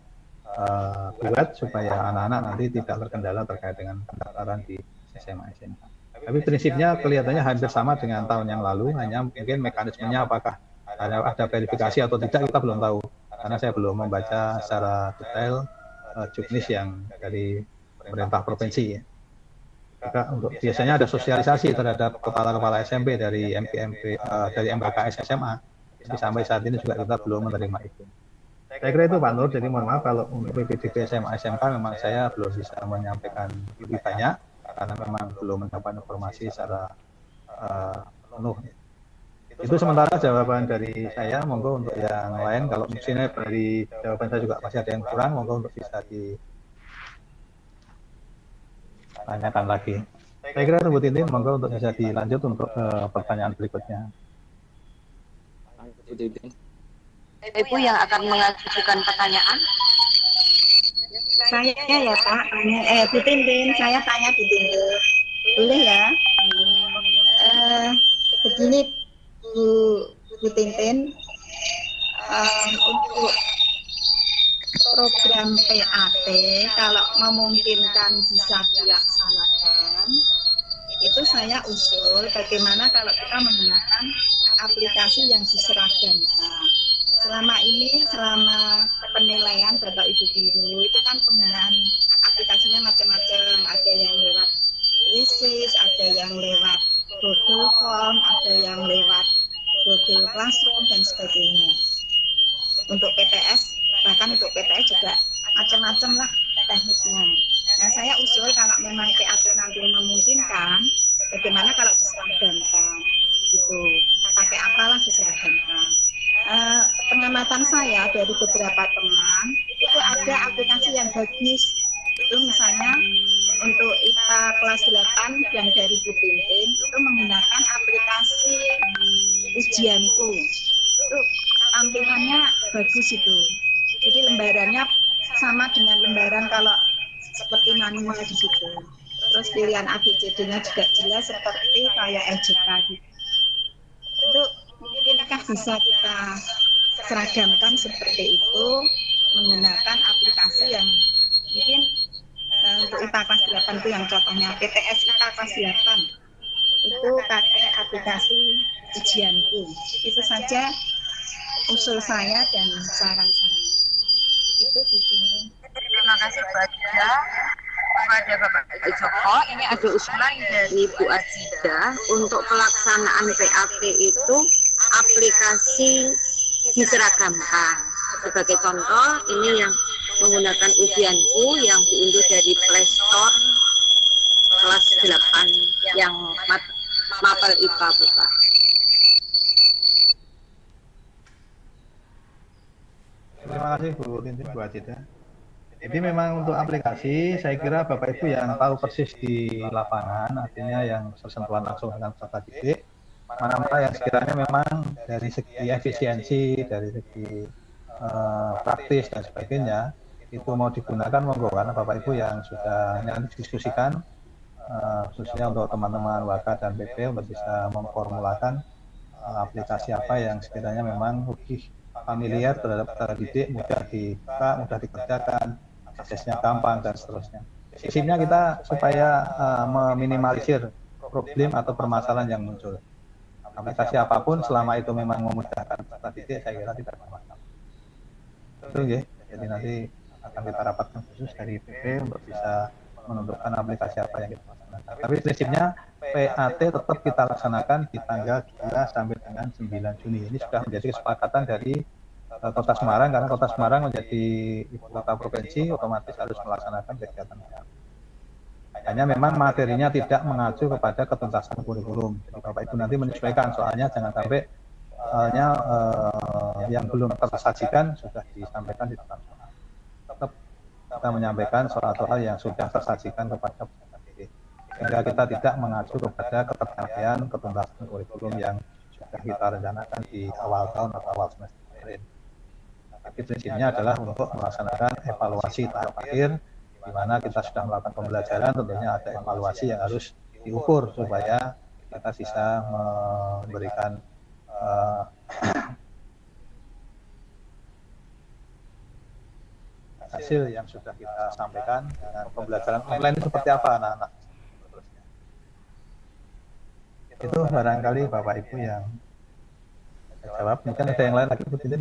buat supaya anak-anak nanti tidak terkendala terkait dengan pendaftaran di SMA SMK. Tapi prinsipnya kelihatannya hampir sama dengan tahun yang lalu, hanya mungkin mekanismenya apakah ada verifikasi atau tidak kita belum tahu, karena saya belum membaca secara detail Juknis yang dari pemerintah provinsi. Juga untuk biasanya ada sosialisasi terhadap kepala-kepala SMP dari dari MKKS SMA. Jadi sampai saat ini juga kita belum menerima itu. Saya kira itu Pak Nur, jadi mohon maaf kalau untuk PPDB SMA SMK memang saya belum bisa menyampaikan lebih banyak karena memang belum mendapat informasi secara penuh. Itu sementara jawaban dari saya, monggo untuk yang lain kalau misalnya dari jawaban saya juga masih ada yang kurang, monggo untuk bisa ditanyakan lagi. Saya kira itu Bu Tintin, monggo untuk bisa dilanjut untuk pertanyaan berikutnya. Ibu yang akan mengajukan pertanyaan. Saya ya Pak, Bu Tintin, saya tanya Bu Tintin. Boleh ya? Begini Bu Tintin, untuk program PAT kalau memungkinkan bisa dilaksanakan, itu saya usul bagaimana kalau kita menggunakan aplikasi yang diseragamkan. Selama penilaian Bapak Ibu Guru itu kan penggunaan aplikasinya macam-macam, ada yang lewat ISIS, ada yang lewat Google Form, ada yang lewat Google Classroom dan sebagainya. Untuk PTS, bahkan untuk PTS juga macam-macam lah tekniknya. Nah, saya usul kalau memang PAT nanti memungkinkan, bagaimana kalau diseragamkan, gitu. Pakai apalah diseragamkan. Pengamatan saya dari beberapa teman itu ada aplikasi yang bagus. Itu misalnya untuk IPA kelas 8 yang dari Bu Tintin itu menggunakan aplikasi ujianku. Itu tampilannya bagus itu. Jadi lembarannya sama dengan lembaran kalau seperti manual di situ. Terus pilihan ABCD-nya juga jelas seperti kayak LJK gitu. Itu mungkinkah bisa kita seragamkan seperti itu menggunakan aplikasi yang mungkin untuk IPA kelas 8 itu yang contohnya PTS IPA kelas 8 itu pakai aplikasi ujianku. Itu saja usul saya dan saran saya. Itu sih. Terima kasih banyak kepada Bapak Joko. Ini ada usulan dari Bu Ajida untuk pelaksanaan PAT itu aplikasi diseragamkan. Sebagai contoh, ini yang menggunakan ujianku yang diunduh dari Play Store kelas 8 yang mapel IPA Bapak. Terima kasih Bu Tintin, Bu Ajida. Jadi memang untuk aplikasi, saya kira Bapak Ibu yang tahu persis di lapangan, artinya yang bersentuhan langsung dengan peserta didik, mana-mana yang sekiranya memang dari segi efisiensi, dari segi praktis dan sebagainya, itu mau digunakan monggo, karena Bapak Ibu yang sudah nanti diskusikan, khususnya untuk teman-teman WAKA dan PP untuk bisa memformulakan aplikasi apa yang sekiranya memang lebih familiar terhadap peserta didik, mudah dibuka, mudah dikerjakan, aksesnya gampang dan seterusnya. Prinsipnya kita supaya meminimalisir problem atau permasalahan yang muncul. Aplikasi apapun selama itu memang memudahkan peserta didik, saya kira tidak ada masalah. Itu ya. Jadi nanti akan kita rapatkan khusus dari PP untuk bisa menentukan aplikasi apa yang kita laksanakan. Tapi prinsipnya PAT tetap kita laksanakan di tanggal 2 sampai dengan 9 Juni. Ini sudah menjadi kesepakatan dari Kota Semarang, karena Kota Semarang menjadi ibu kota provinsi, otomatis harus melaksanakan kegiatan PAT. Hanya memang materinya tidak mengacu kepada ketuntasan kurikulum. Jadi Bapak Ibu nanti menyesuaikan, soalnya jangan sampai yang belum tersajikan sudah disampaikan di depan. kita menyampaikan suatu hal yang sudah tersajikan kepada peserta didik, sehingga kita tidak mengacu kepada keterkaitan ketuntasan kurikulum yang sudah kita rencanakan di awal tahun atau awal semester kemarin. Tapi prinsipnya adalah untuk melaksanakan evaluasi tahap akhir, di mana kita sudah melakukan pembelajaran, tentunya ada evaluasi yang harus diukur supaya kita bisa memberikan hasil yang sudah kita sampaikan dengan pembelajaran online itu seperti apa anak-anak. Itu barangkali Bapak Ibu yang saya jawab. Mungkin ada yang lain lagi, Bu Titin?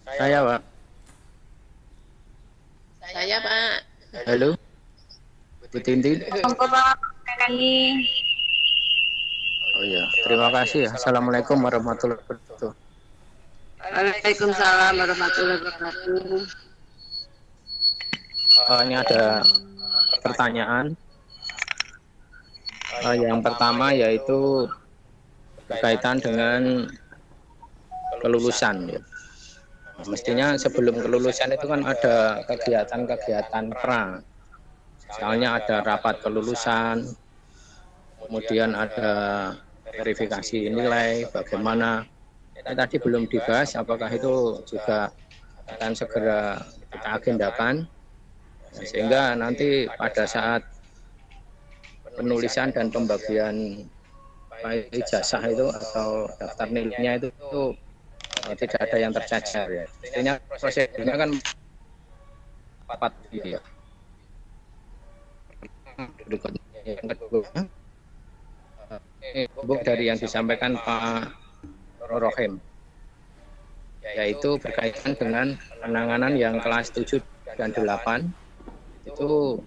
Saya, Pak. Saya, Pak. Halo, Bu Tintin. Oh iya, terima kasih. Assalamualaikum warahmatullahi wabarakatuh. Waalaikumsalam warahmatullahi wabarakatuh. Ini ada pertanyaan. Yang pertama yaitu berkaitan dengan kelulusan. Ya. Mestinya sebelum kelulusan itu kan ada kegiatan-kegiatan pra. Misalnya ada rapat kelulusan, kemudian ada verifikasi nilai, bagaimana. Ini tadi belum dibahas, apakah itu juga akan segera kita agendakan, sehingga nanti pada saat penulisan dan pembagian ijazah itu atau daftar nilainya itu tidak ada yang tercacar ya. Intinya prosedurnya kan empat ya. Yang kedua, dari yang disampaikan Pak Rohim, yaitu berkaitan dengan penanganan yang kelas 7 dan 8 itu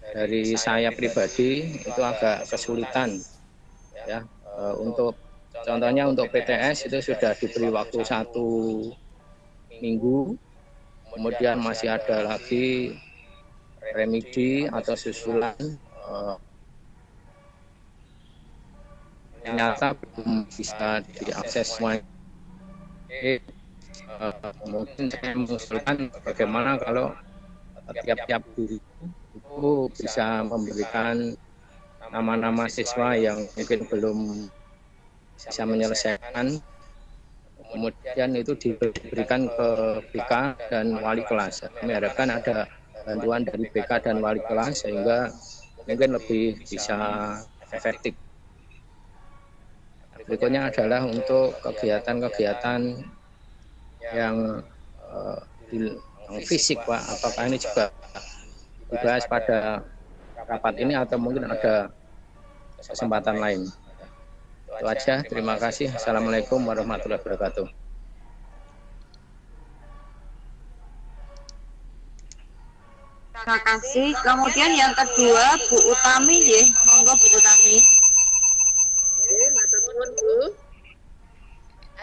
dari saya pribadi itu agak kesulitan ya, untuk contohnya untuk PTS itu sudah diberi waktu 1 minggu, kemudian masih ada lagi remedi atau susulan, ternyata belum bisa diakses semua. Mungkin saya mengusulkan bagaimana kalau tiap-tiap guru itu bisa memberikan nama-nama siswa yang mungkin belum bisa menyelesaikan, kemudian itu diberikan ke BK dan wali kelas. Kami harapkan ada bantuan dari BK dan wali kelas sehingga mungkin lebih bisa efektif. Berikutnya adalah untuk kegiatan-kegiatan yang fisik, Pak. Apakah ini juga dibahas pada rapat ini atau mungkin ada kesempatan lain? Itu aja. Terima kasih. Assalamualaikum warahmatullahi wabarakatuh. Terima kasih. Kemudian yang kedua, Bu Utami, ya. Monggo Bu Utami.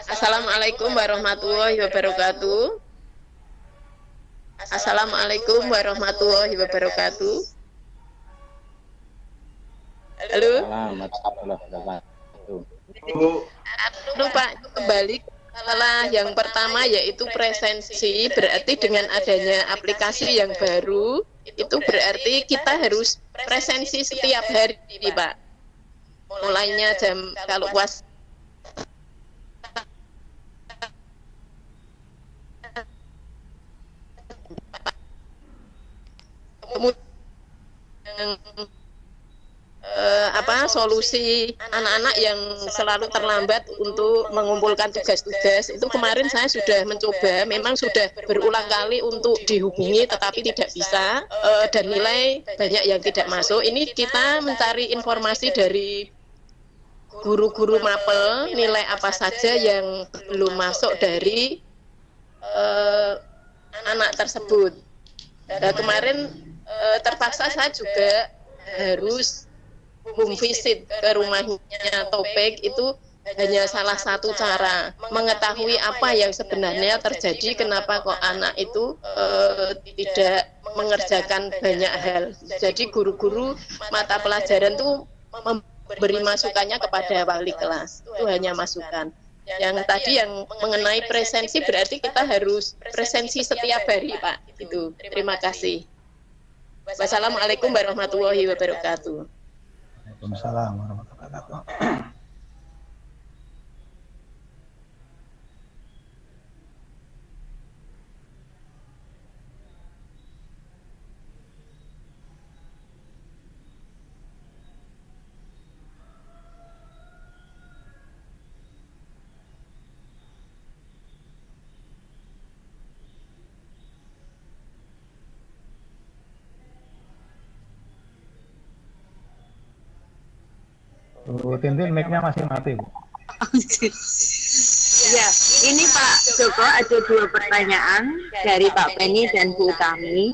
Assalamualaikum warahmatullahi wabarakatuh. Assalamualaikum warahmatullahi wabarakatuh. Halo. Lupa kembali masalah yang pertama yaitu presensi. Berarti dengan adanya aplikasi yang baru itu berarti kita harus presensi setiap hari, Pak. Mulainya jam kalau puas solusi anak-anak yang selalu terlambat untuk mengumpulkan tugas-tugas itu kemarin saya sudah mencoba, memang sudah berulang kali untuk dihubungi tetapi tidak bisa, dan nilai banyak yang tidak masuk. Ini kita mencari informasi dari guru-guru mapel nilai apa saja yang belum masuk dari anak tersebut. Nah, kemarin terpaksa saya juga harus home visit ke rumahnya Topik. Itu hanya salah satu cara mengetahui apa yang sebenarnya terjadi, kenapa kok anak itu tidak mengerjakan banyak hal. Jadi guru-guru mata pelajaran itu memberi masukannya kepada wali kelas. Itu hanya masukan. Yang tadi yang mengenai presensi berarti kita harus presensi setiap hari, Pak. Itu. Terima kasih. Wassalamualaikum warahmatullahi wabarakatuh. Waalaikumsalam warahmatullahi wabarakatuh. Bu Tintin, mic-nya masih mati, Bu. Ya, ini Pak Joko ada 2 pertanyaan dari Pak Penny dan Bu Utami.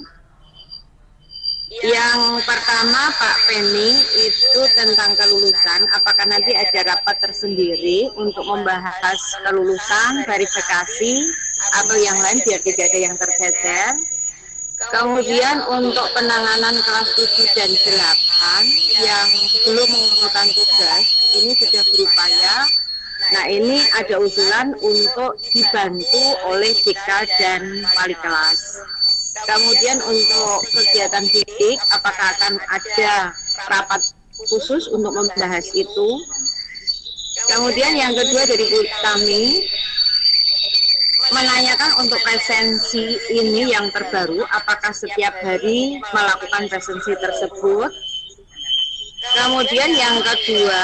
Yang pertama Pak Penny itu tentang kelulusan, apakah nanti ada rapat tersendiri untuk membahas kelulusan, verifikasi, atau yang lain biar tidak ada yang tercecer. Kemudian untuk penanganan kelas 7 dan 8 yang belum mengumpulkan tugas, ini sudah berupaya. Nah, ini ada usulan untuk dibantu oleh DK dan wali kelas. Kemudian untuk kegiatan didik, apakah akan ada rapat khusus untuk membahas itu? Kemudian yang kedua dari Bu Tami, menanyakan untuk presensi ini yang terbaru, apakah setiap hari melakukan presensi tersebut. Kemudian yang kedua,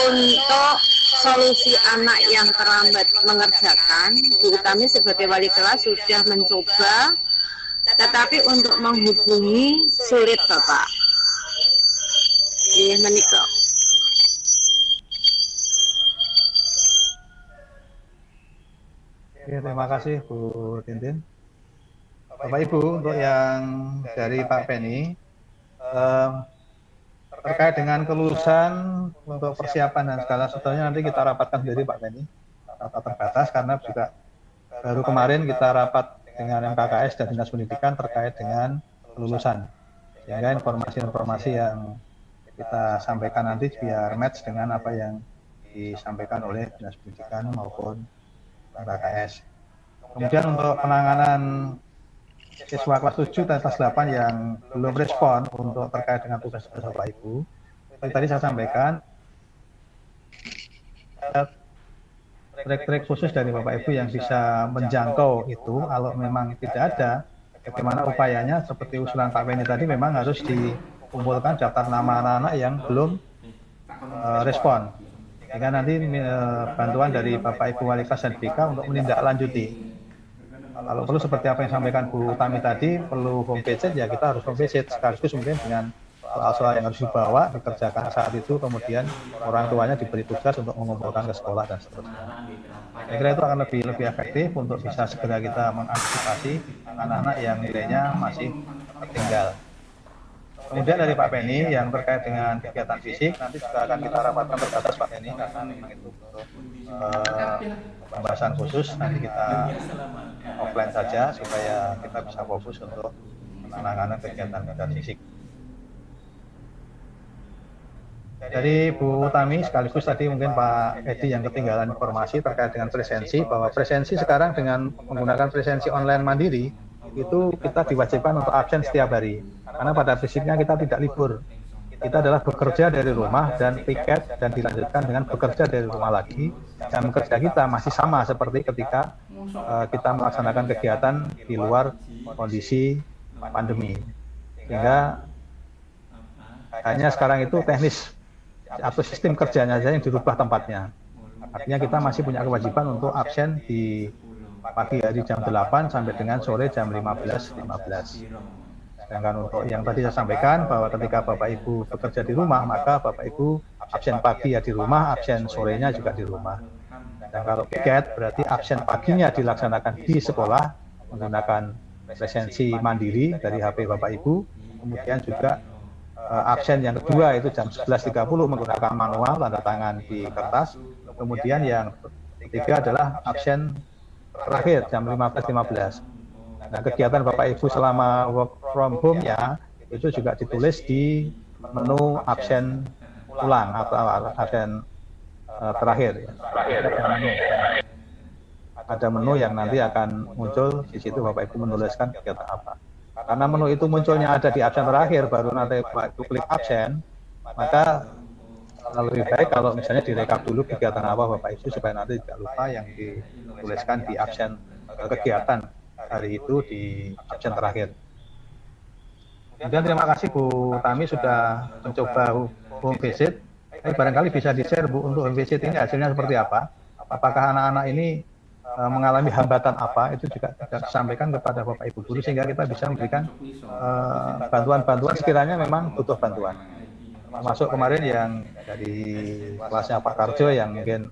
untuk solusi anak yang terlambat mengerjakan, Bu Utami sebagai wali kelas sudah mencoba, tetapi untuk menghubungi sulit Bapak. Iya, menikah. Oke, terima kasih Bu Tintin. Bapak Ibu, untuk yang dari Pak Penny, terkait dengan kelulusan untuk persiapan dan segala sesuatunya nanti kita rapatkan sendiri Pak Penny, rapat terbatas karena juga baru kemarin kita rapat dengan MKKS dan Dinas Pendidikan terkait dengan kelulusan, sehingga informasi-informasi yang kita sampaikan nanti biar match dengan apa yang disampaikan oleh Dinas Pendidikan maupun MKKS. Kemudian untuk penanganan siswa kelas 7 dan kelas 8 yang belum respon untuk terkait dengan tugas Bapak Ibu, tadi saya sampaikan trik-trik khusus dari Bapak Ibu yang bisa menjangkau itu. Kalau memang tidak ada, bagaimana upayanya seperti usulan Pak Penny tadi, memang harus dikumpulkan daftar nama anak-anak yang belum respon. Sehingga nanti bantuan dari Bapak Ibu Wali Kelas dan BK untuk menindaklanjuti. Kalau perlu seperti apa yang disampaikan Bu Tami tadi, perlu home visit, ya kita harus home visit sekaligus mungkin dengan soal-soal yang harus dibawa, dikerjakan saat itu, kemudian orang tuanya diberi tugas untuk mengumpulkan ke sekolah dan seterusnya. Saya kira itu akan lebih efektif untuk bisa segera kita mengantisipasi anak-anak yang nilainya masih tertinggal. Kemudian dari Pak Penny yang terkait dengan kegiatan fisik, nanti juga akan kita rapatkan terbatas Pak Penny, karena memang itu untuk pembahasan khusus, nanti kita offline saja supaya kita bisa fokus untuk penanganan kegiatan fisik. Dari Bu Tami sekaligus tadi mungkin Pak Edi yang ketinggalan informasi terkait dengan presensi, bahwa presensi sekarang dengan menggunakan presensi online mandiri itu kita diwajibkan untuk absen setiap hari, karena pada prinsipnya kita tidak libur, kita adalah bekerja dari rumah dan piket dan dilanjutkan dengan bekerja dari rumah lagi. Jam kerja kita masih sama seperti ketika kita melaksanakan kegiatan di luar kondisi pandemi, sehingga hanya sekarang itu teknis atau sistem kerjanya saja yang dirubah tempatnya. Artinya kita masih punya kewajiban untuk absen di pagi hari jam 8 sampai dengan sore jam 15.15. Sedangkan untuk yang tadi saya sampaikan bahwa ketika Bapak Ibu bekerja di rumah, maka Bapak Ibu absen pagi ya di rumah, absen sorenya juga di rumah. Dan kalau piket berarti absen paginya dilaksanakan di sekolah menggunakan presensi mandiri dari HP Bapak Ibu. Kemudian juga absen yang kedua itu jam 11.30 menggunakan manual tanda tangan di kertas. Kemudian yang ketiga adalah absen terakhir jam 15.15. Nah, kegiatan Bapak Ibu selama work from home ya itu juga ditulis di menu absen ulang atau absen terakhir ya. Ada menu yang nanti akan muncul di situ, Bapak Ibu menuliskan kegiatan apa. Karena menu itu munculnya ada di absen terakhir, baru nanti Bapak Ibu klik absen, maka lebih baik kalau misalnya direkap dulu kegiatan apa Bapak Ibu supaya nanti tidak lupa yang dituliskan di absen kegiatan hari itu di absen terakhir. Kemudian terima kasih Bu Tami sudah mencoba home visit. Barangkali bisa di-share Bu untuk home visit ini hasilnya seperti apa? Apakah anak-anak ini mengalami hambatan apa? Itu juga tidak disampaikan kepada Bapak Ibu guru sehingga kita bisa memberikan bantuan-bantuan sekiranya memang butuh bantuan. Masuk kemarin yang dari kelasnya Pak Karjo yang mungkin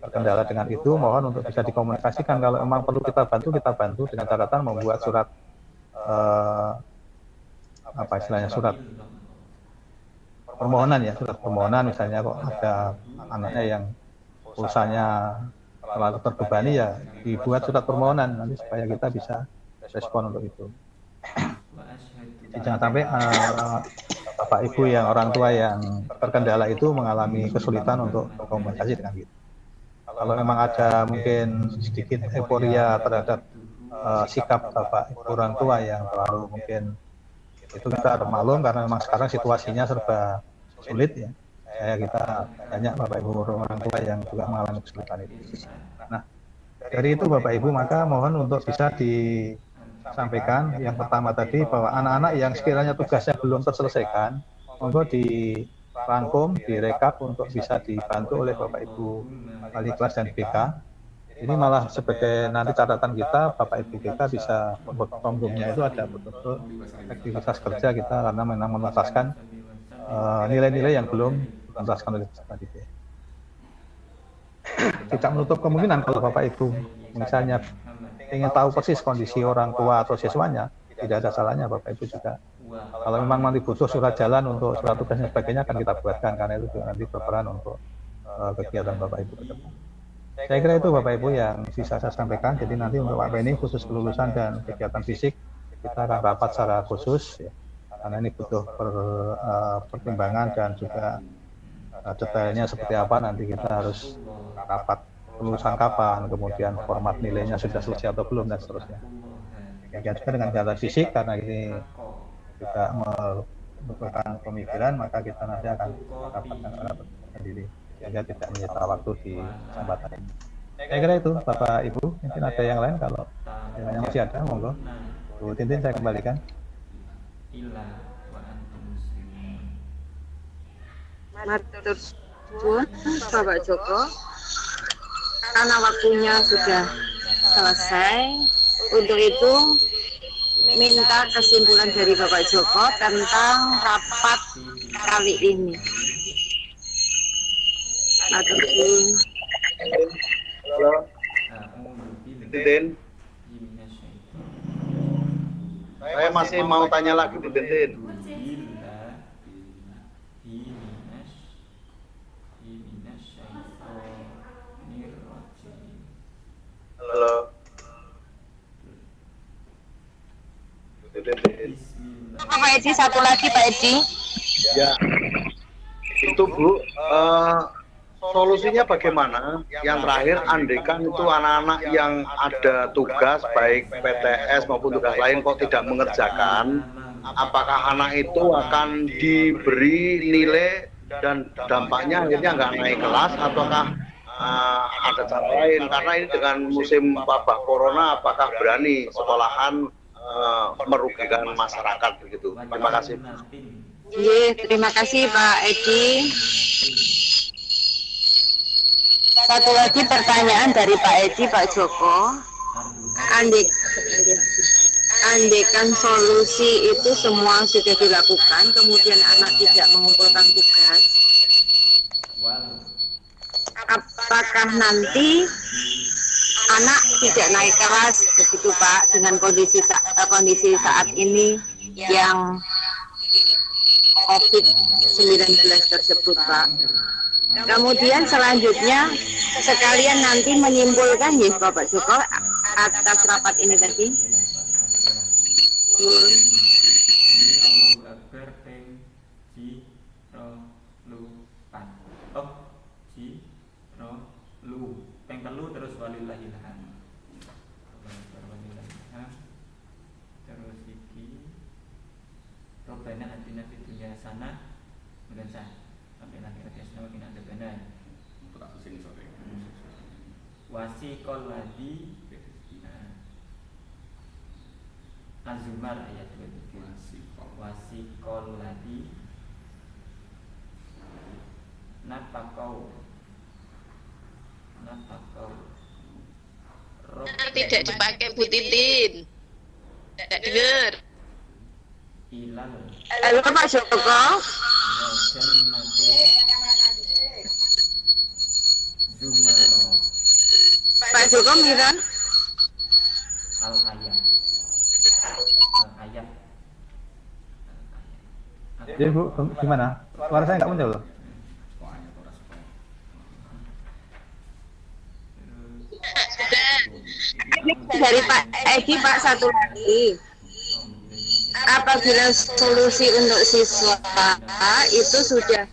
terkendala dengan itu, mohon untuk bisa dikomunikasikan kalau memang perlu kita bantu dengan catatan membuat surat apa istilahnya, surat permohonan ya, surat permohonan misalnya kok ada anaknya yang pulsanya terlalu terbebani ya dibuat surat permohonan nanti supaya kita bisa respon untuk itu. Jadi jangan sampai Bapak Ibu yang orang tua yang terkendala itu mengalami kesulitan untuk berkomunikasi dengan kita. Kalau memang ada mungkin sedikit euforia terhadap sikap Bapak Ibu orang tua yang terlalu mungkin itu kita maklum karena memang sekarang situasinya serba sulit ya. Kita banyak Bapak Ibu orang tua yang juga mengalami kesulitan itu. Nah, dari itu Bapak Ibu maka mohon untuk bisa disampaikan yang pertama tadi bahwa anak-anak yang sekiranya tugasnya belum terselesaikan, monggo dirangkum, direkap untuk bisa dibantu oleh Bapak Ibu wali kelas dan BK. Ini malah sebagai nanti catatan kita, Bapak Ibu kita bisa membuat programnya itu ada betul-betul aktivitas kerja kita karena memang menuntaskan nilai-nilai yang belum dituntaskan oleh peserta didik. Tidak menutup kemungkinan kalau Bapak Ibu misalnya ingin tahu persis kondisi orang tua atau siswanya, tidak ada salahnya Bapak Ibu juga. Kalau memang nanti butuh surat jalan untuk surat tugas dan sebagainya akan kita buatkan karena itu juga nanti berperan untuk kegiatan Bapak Ibu ke depan. Saya kira itu Bapak Ibu yang bisa saya sampaikan. Jadi nanti untuk Pak Beni khusus kelulusan dan kegiatan fisik kita akan rapat secara khusus ya. Karena ini butuh pertimbangan dan juga detailnya seperti apa nanti kita harus rapat kelulusan kapan, kemudian format nilainya sudah selesai atau belum dan seterusnya. Yang juga dengan kegiatan fisik karena ini juga merupakan pemikiran maka kita nanti akan rapatkan secara sendiri. Sehingga tidak menyita waktu di kesempatan ini. Saya kira itu Bapak Ibu, mungkin ada yang lain kalau yang masih ada, monggo. Bu Tintin saya kembalikan. Matur suwun Bapak Joko, karena waktunya sudah selesai, untuk itu minta kesimpulan dari Bapak Joko tentang rapat kali ini. Halo, Tintin. Saya masih mau tanya lagi, Bu Tintin. Halo. Bu Tintin. Pak Edi, satu lagi Pak Edi. Ya, itu Bu. Solusinya bagaimana? Yang terakhir, andaikan itu anak-anak yang ada tugas baik PTS maupun tugas lain kok tidak mengerjakan, apakah anak itu akan diberi nilai dan dampaknya akhirnya nggak naik kelas ataukah ada cara lain? Karena ini dengan musim wabah corona, apakah berani sekolahan merugikan masyarakat begitu? Terima kasih. Terima kasih Pak Edi. Satu lagi pertanyaan dari Pak Edi, Pak Joko. Andaikan solusi itu semua sudah dilakukan, kemudian anak tidak mengumpulkan tugas, apakah nanti anak tidak naik kelas begitu Pak dengan kondisi saat ini yang COVID-19 tersebut Pak? Kemudian selanjutnya sekalian nanti menyimpulkan ya Bapak Joko atas rapat ini tadi. ping 3 terus walillahil hamd. Terus iki Robbana atina fid dunya hasanah dan sampai nanti akhirnya makin ada benar. Wasiqal ladzi Az-Zumar ayat 23. Wasiqal ladzi nafaqau Tidak dipakai Bu Titin. Tidak dengar. ilal Halo Pak Joko. jannati Zumaro Pak Joko Miran. al-ayat. Jadi Bu, gimana? Suara saya nggak muncul loh. Dari Pak Egi, Pak, satu lagi. Apabila solusi untuk siswa itu sudah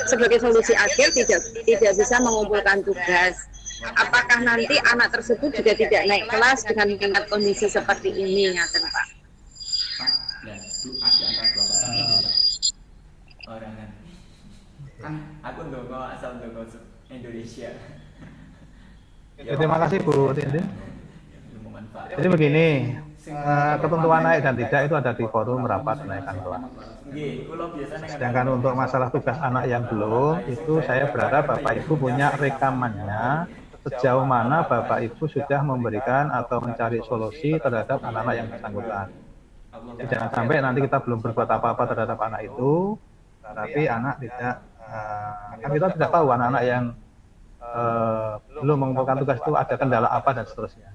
sebagai solusi akhir tidak bisa mengumpulkan tugas. Apakah nanti anak tersebut juga tidak naik kelas dengan tingkat kondisi seperti ini, ngaten Pak? Dan doa di antara dua orang kan aku nggak asal nggak Indonesia. Ya, terima kasih Bu Tintin. Jadi begini, ketentuan naik dan tidak itu ada di forum rapat naikkan kelas. Sedangkan untuk masalah tugas anak yang belum, itu saya berharap Bapak Ibu punya rekamannya sejauh mana Bapak Ibu sudah memberikan atau mencari solusi terhadap anak-anak yang bersangkutan. Jadi jangan sampai nanti kita belum berbuat apa-apa terhadap anak itu, tapi anak tidak, kan kita tidak tahu anak-anak yang belum mengumpulkan tugas itu ada kendala apa dan seterusnya.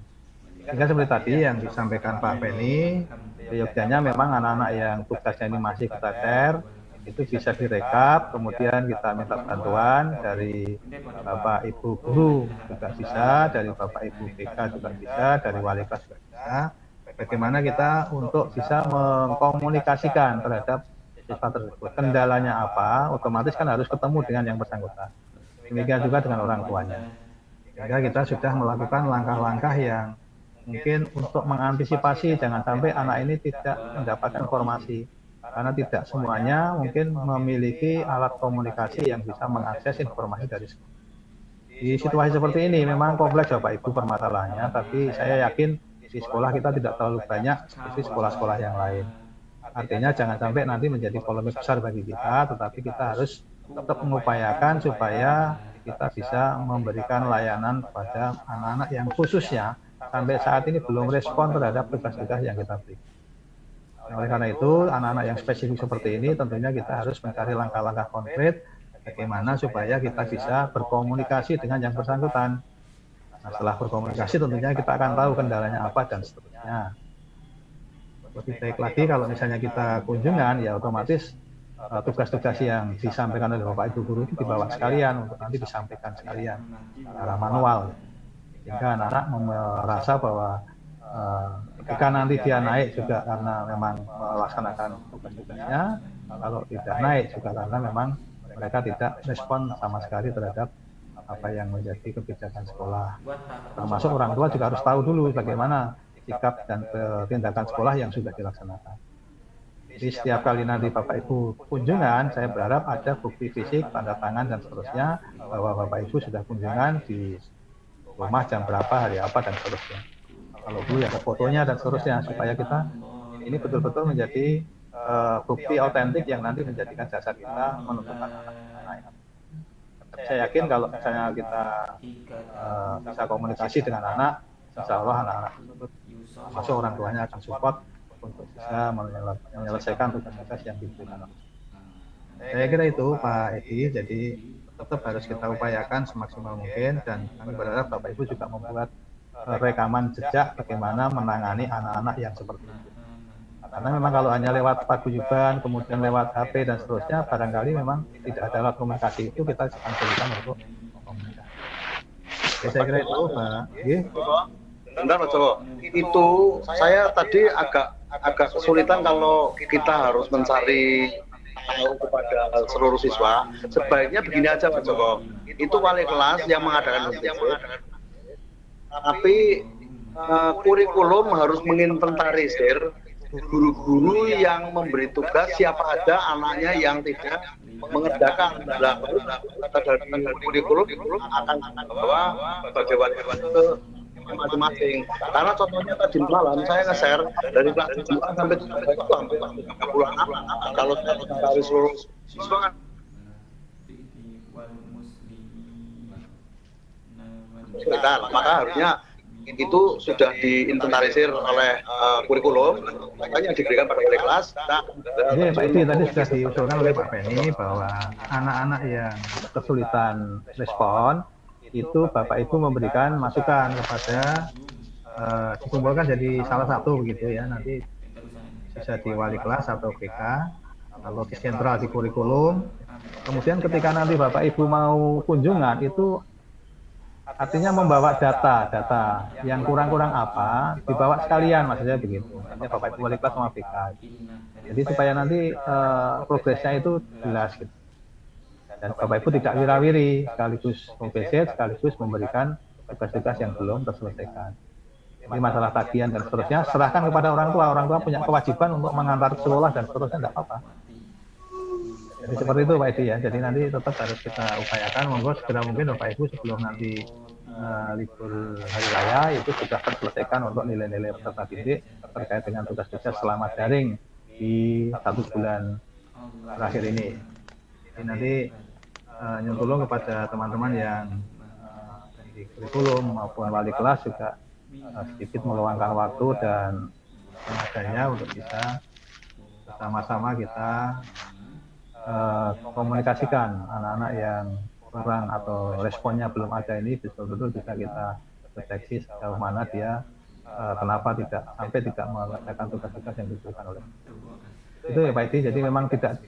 Sehingga seperti tadi yang disampaikan Pak Penny, yogyanya memang anak-anak yang tugasnya ini masih keteter, itu bisa direkap, kemudian kita minta bantuan dari Bapak Ibu Guru juga bisa, dari Bapak Ibu BK juga bisa, dari wali kelas juga bisa. Bagaimana kita untuk bisa mengkomunikasikan terhadap siswa tersebut. Kendalanya apa, otomatis kan harus ketemu dengan yang bersangkutan. Demikian juga dengan orang tuanya. Sehingga kita sudah melakukan langkah-langkah yang mungkin untuk mengantisipasi jangan sampai anak ini tidak mendapatkan informasi. Karena tidak semuanya mungkin memiliki alat komunikasi yang bisa mengakses informasi dari sekolah. Di situasi seperti ini memang kompleks Bapak Ibu permasalahannya, tapi saya yakin di sekolah kita tidak terlalu banyak seperti sekolah-sekolah yang lain. Artinya jangan sampai nanti menjadi polemik besar bagi kita, tetapi kita harus tetap mengupayakan supaya kita bisa memberikan layanan kepada anak-anak yang khususnya sampai saat ini belum respon terhadap tugas-tugas yang kita beri. Oleh karena itu, anak-anak yang spesifik seperti ini tentunya kita harus mencari langkah-langkah konkret bagaimana supaya kita bisa berkomunikasi dengan yang bersangkutan. Nah, setelah berkomunikasi tentunya kita akan tahu kendalanya apa dan seterusnya. Lebih baik lagi kalau misalnya kita kunjungan, ya otomatis tugas-tugas yang disampaikan oleh Bapak Ibu Guru itu dibawa sekalian untuk nanti disampaikan sekalian secara manual. Sehingga anak-anak merasa bahwa ketika nanti dia naik juga karena memang melaksanakan tugas-tugasnya, kalau tidak naik juga karena memang mereka tidak respon sama sekali terhadap apa yang menjadi kebijakan sekolah. Termasuk orang tua juga harus tahu dulu bagaimana sikap dan tindakan sekolah yang sudah dilaksanakan. Jadi setiap kali nanti Bapak Ibu kunjungan, saya berharap ada bukti fisik, tanda tangan dan seterusnya bahwa Bapak Ibu sudah kunjungan di rumah jam berapa, hari apa dan seterusnya. Kalau dulu ya ada fotonya dan seterusnya supaya kita ini betul-betul menjadi bukti otentik yang nanti menjadikan jasa kita menentukan anak-anak. Saya yakin kalau misalnya kita bisa komunikasi dengan anak, insya Allah anak-anak tersebut masuk orang tuanya akan support untuk bisa menyelesaikan tugas-tugas yang diberikan. Saya kira itu Pak Edi, jadi tetap harus kita upayakan semaksimal mungkin dan kami berharap Bapak Ibu juga membuat rekaman jejak bagaimana menangani anak-anak yang seperti itu. Karena memang kalau hanya lewat paguyuban, kemudian lewat HP dan seterusnya, barangkali memang tidak ada alat komunikasi itu kita akan berikan untuk komunikasi. Oke, saya kira itu Pak. Bentar Pak Joko, itu saya tadi agak kesulitan kalau kita harus mencari tahu kepada seluruh siswa, sebaiknya begini aja Pak Joko, itu wali kelas yang mengadakan UPC, tapi kurikulum harus menginventarisir guru-guru yang memberi tugas siapa ada anaknya yang tidak mengerjakan. Nah, dari kurikulum akan bawa sebagai wali kelas ke masing-masing. Karena contohnya tadi malam saya nge-share dari kelas 7 sampai 13 itu hampir 30 anak. Kalau saya dari seluruh siswa kan sebentar, maka harusnya itu sudah diinventarisir oleh kurikulum, makanya diberikan pada wali kelas. Jadi Pak Edi tadi sudah diusulkan oleh Pak Penny bahwa anak-anak yang kesulitan respon itu Bapak Ibu memberikan masukan kepada dikumpulkan jadi salah satu begitu ya, nanti bisa di wali kelas atau BK atau di sentral di kurikulum. Kemudian ketika nanti Bapak Ibu mau kunjungan itu artinya membawa data yang kurang-kurang apa dibawa sekalian, maksudnya begitu. Artinya Bapak Ibu wali kelas sama BK. Jadi supaya nanti progresnya itu jelas gitu. Dan Bapak Ibu tidak wirawiri, sekaligus memvisit, sekaligus memberikan tugas-tugas yang belum terselesaikan. Ini masalah tagihan dan seterusnya, serahkan kepada orang tua punya kewajiban untuk mengantar ke sekolah dan seterusnya, tidak apa-apa. Jadi seperti itu Pak Edi ya, jadi nanti tetap harus kita upayakan, monggo segera mungkin Bapak Ibu sebelum nanti libur hari raya itu sudah terselesaikan untuk nilai-nilai peserta didik terkait dengan tugas-tugas selama daring di 1 bulan terakhir ini. Jadi nanti nyuntulung kepada teman-teman yang di kurikulum maupun wali kelas juga sedikit meluangkan waktu dan tenaganya untuk bisa bersama-sama kita komunikasikan anak-anak yang kurang atau responnya belum ada ini betul-betul bisa kita deteksi sejauh mana dia kenapa sampai tidak mengerjakan tugas-tugas yang diberikan oleh itu ya Pak Edi. Jadi memang tidak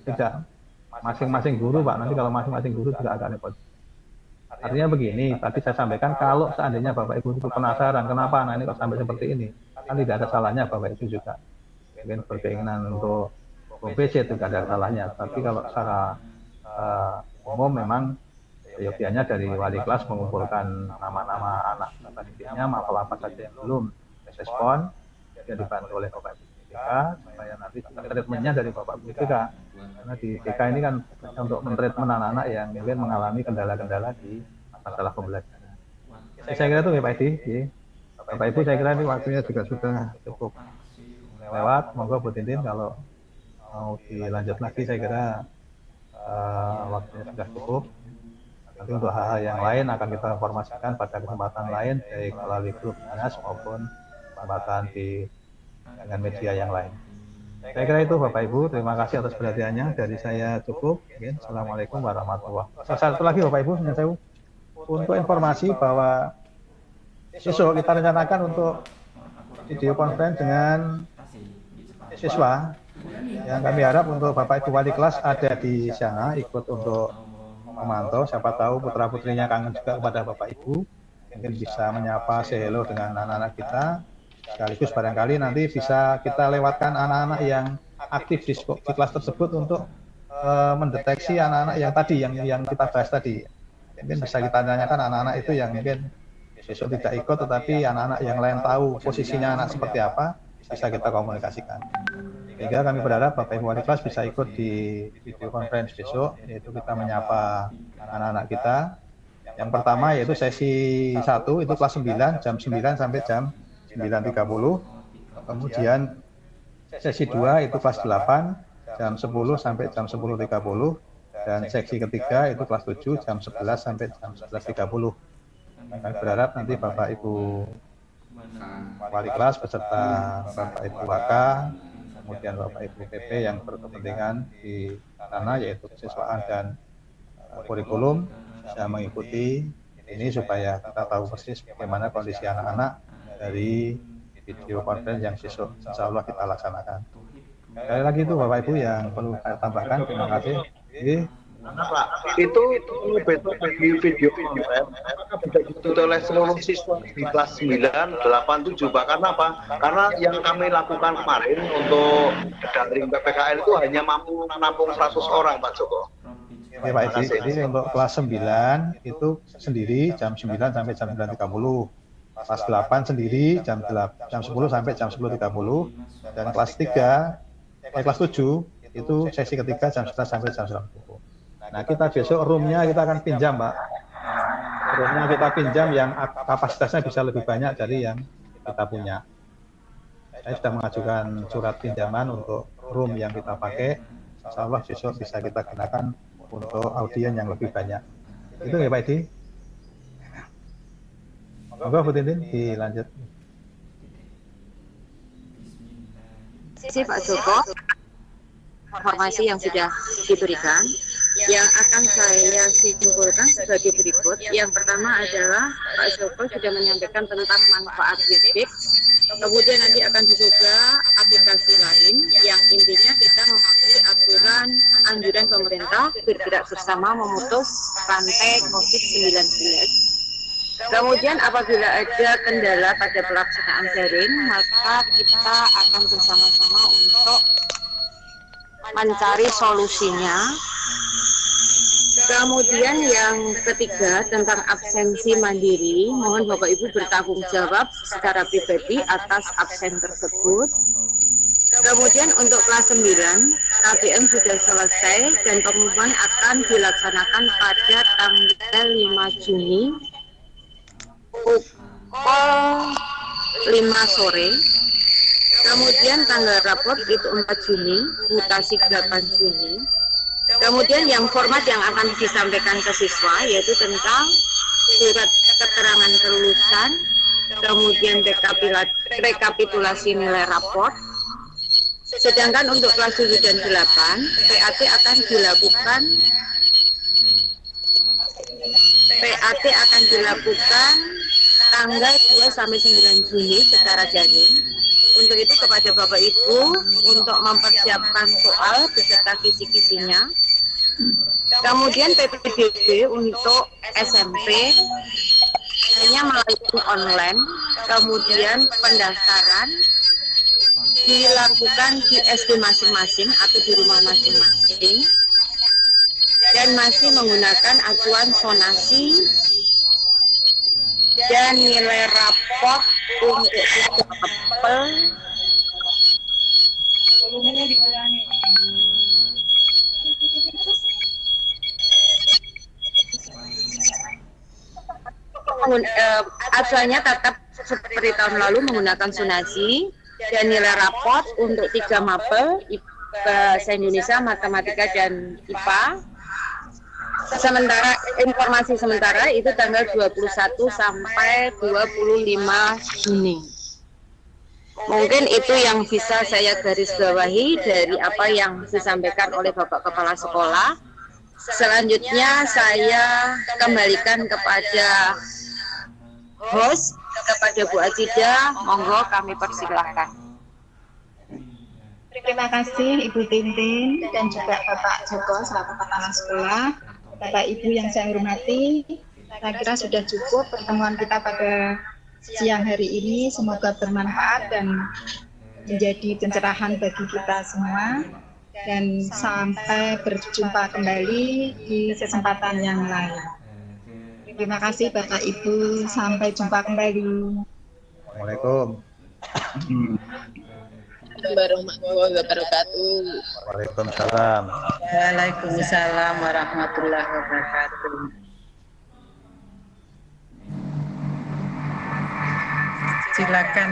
masing-masing guru Pak, nanti kalau masing-masing guru juga agak repot. Artinya begini, tadi saya sampaikan kalau seandainya Bapak Ibu itu penasaran kenapa anak ini kok sampai seperti ini, kan tidak ada salahnya Bapak Ibu juga mungkin berkeinginan untuk OPC itu tidak ada salahnya. Tapi kalau secara umum memang yogyanya dari wali kelas mengumpulkan nama-nama anak peserta didiknya, apa saja yang belum respon, dia dibantu oleh Bapak Ibu BK supaya nanti treatmentnya dari Bapak Ibu BK. Karena di BK ini kan untuk mentreatment anak-anak yang mungkin mengalami kendala-kendala di masalah pembelajaran. Saya kira itu ya Pak Edi. Bapak Ibu saya kira ini waktunya juga sudah cukup lewat. Monggo Bu Tintin kalau mau dilanjut lagi saya kira waktunya sudah cukup. Nanti untuk hal-hal yang lain akan kita informasikan pada kesempatan lain baik melalui grup dinas maupun kesempatan dengan media yang lain. Saya kira itu Bapak Ibu, terima kasih atas perhatiannya. Dari saya cukup. Assalamualaikum warahmatullahi wabarakatuh. Satu lagi Bapak Ibu, untuk informasi bahwa besok kita rencanakan untuk video conference dengan siswa yang kami harap untuk Bapak Ibu wali kelas ada di sana ikut untuk memantau, siapa tahu putra-putrinya kangen juga kepada Bapak Ibu, mungkin bisa menyapa, say hello dengan anak-anak kita, sekaligus barangkali nanti bisa kita lewatkan anak-anak yang aktif di kelas tersebut untuk mendeteksi anak-anak yang tadi, yang kita bahas tadi. Mungkin bisa kita tanyakan anak-anak itu yang mungkin besok tidak ikut, tetapi anak-anak yang lain tahu posisinya anak seperti apa, bisa kita komunikasikan. Sehingga kami berharap Bapak Ibu wali kelas bisa ikut di video conference besok, yaitu kita menyapa anak-anak kita. Yang pertama yaitu sesi 1 itu kelas 9, jam 9 sampai jam 9.30. Kemudian sesi 2 itu kelas 8, jam 10 sampai jam 10.30. Dan seksi ketiga itu kelas 7, jam 11 sampai jam 11.30. Kami berharap nanti Bapak Ibu wali kelas beserta Bapak Ibu WK, kemudian Bapak Ibu PP yang berkepentingan di sana yaitu kesiswaan dan kurikulum bisa mengikuti ini supaya kita tahu persis bagaimana kondisi anak-anak dari video conference yang besok insya Allah kita laksanakan. Sekali lagi itu Bapak Ibu yang perlu saya tambahkan, terima kasih. Itu besok di video conference tidak diikuti oleh seluruh siswa di kelas 9, 8, 7 Pak. Karena apa? Karena yang kami lakukan kemarin untuk daring PPKN itu hanya mampu menampung 100 orang Pak Joko. Oke Pak Edi, jadi untuk kelas 9 itu sendiri jam 9 sampai jam 9.30. Kelas 8 sendiri jam 10 sampai jam 10.30. Dan kelas 3, kelas 7 itu sesi ketiga jam 11 sampai jam 9.30. Nah kita besok roomnya kita akan pinjam Pak. Roomnya kita pinjam yang kapasitasnya bisa lebih banyak dari yang kita punya. Saya sudah mengajukan surat pinjaman untuk room yang kita pakai. Insya Allah besok bisa kita gunakan untuk audien yang lebih banyak. Itu ya Pak Edi. Monggo Bu Tintin dilanjut. Terima kasih Pak Joko. Informasi yang sudah diberikan, yang akan saya simpulkan sebagai berikut. Yang pertama adalah Pak Joko sudah menyampaikan tentang manfaat WIBIK. Kemudian nanti akan dicoba aplikasi lain yang intinya kita mematuhi aturan anjuran pemerintah bergerak bersama memutus rantai COVID-19. Kemudian apabila ada kendala pada pelaksanaan daring, maka kita akan bersama-sama untuk mencari solusinya. Kemudian yang ketiga tentang absensi mandiri, mohon Bapak Ibu bertanggung jawab secara pribadi atas absen tersebut. Kemudian untuk kelas 9, KBM sudah selesai dan pengumuman akan dilaksanakan pada tanggal 5 Juni pukul 5 sore. Kemudian tanggal rapor itu 4 Juni, mutasi 8 Juni. Kemudian yang format yang akan disampaikan ke siswa yaitu tentang surat keterangan kelulusan, kemudian rekapitulasi nilai raport. Sedangkan untuk kelas 7 dan 8, PAT akan dilakukan tanggal 2 sampai 9 Juni secara daring. Untuk itu kepada Bapak Ibu untuk mempersiapkan soal beserta kisi-kisinya. Kemudian PPDB untuk SMP hanya melalui online. Kemudian pendaftaran dilakukan di SD masing-masing atau di rumah masing-masing. Dan masih menggunakan acuan sonasi dan nilai raport untuk apel volumenya dikurangi. Acuannya tetap seperti tahun lalu menggunakan sonasi dan nilai raport untuk 3 mapel bahasa Indonesia, matematika dan IPA. Sementara informasi sementara itu tanggal 21 sampai 25 Juni. Mungkin itu yang bisa saya garis bawahi dari apa yang disampaikan oleh Bapak Kepala Sekolah. Selanjutnya saya kembalikan kepada host, kepada Bu Azidah. Monggo kami persilahkan. Terima kasih Ibu Tintin dan juga Bapak Joko selaku Kepala Sekolah. Bapak Ibu yang saya hormati, saya kira sudah cukup pertemuan kita pada siang hari ini. Semoga bermanfaat dan menjadi pencerahan bagi kita semua. Dan sampai berjumpa kembali di kesempatan yang lain. Terima kasih Bapak Ibu, sampai jumpa kembali. Assalamualaikum. Warahmatullahi wabarakatuh. Waalaikumsalam. Waalaikumsalam warahmatullahi wabarakatuh. Silakan.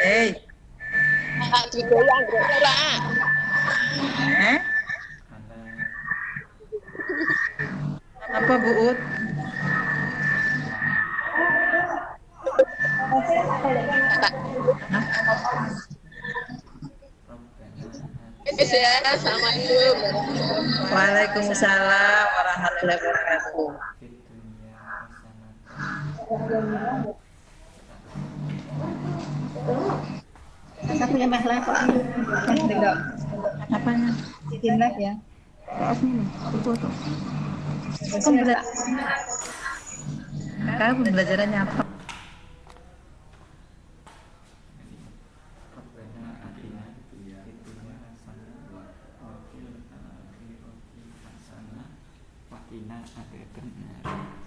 Hei. Apa Bu Ut? Assalamualaikum. Waalaikumsalam warahmatullahi wabarakatuh. Saya punya masalah kok. Apanya? Bikin live ya. Kamu pembelajarannya apa? Rabbana atina fid dunya hasanah wa fil akhirati hasanah wa qina adzabannar.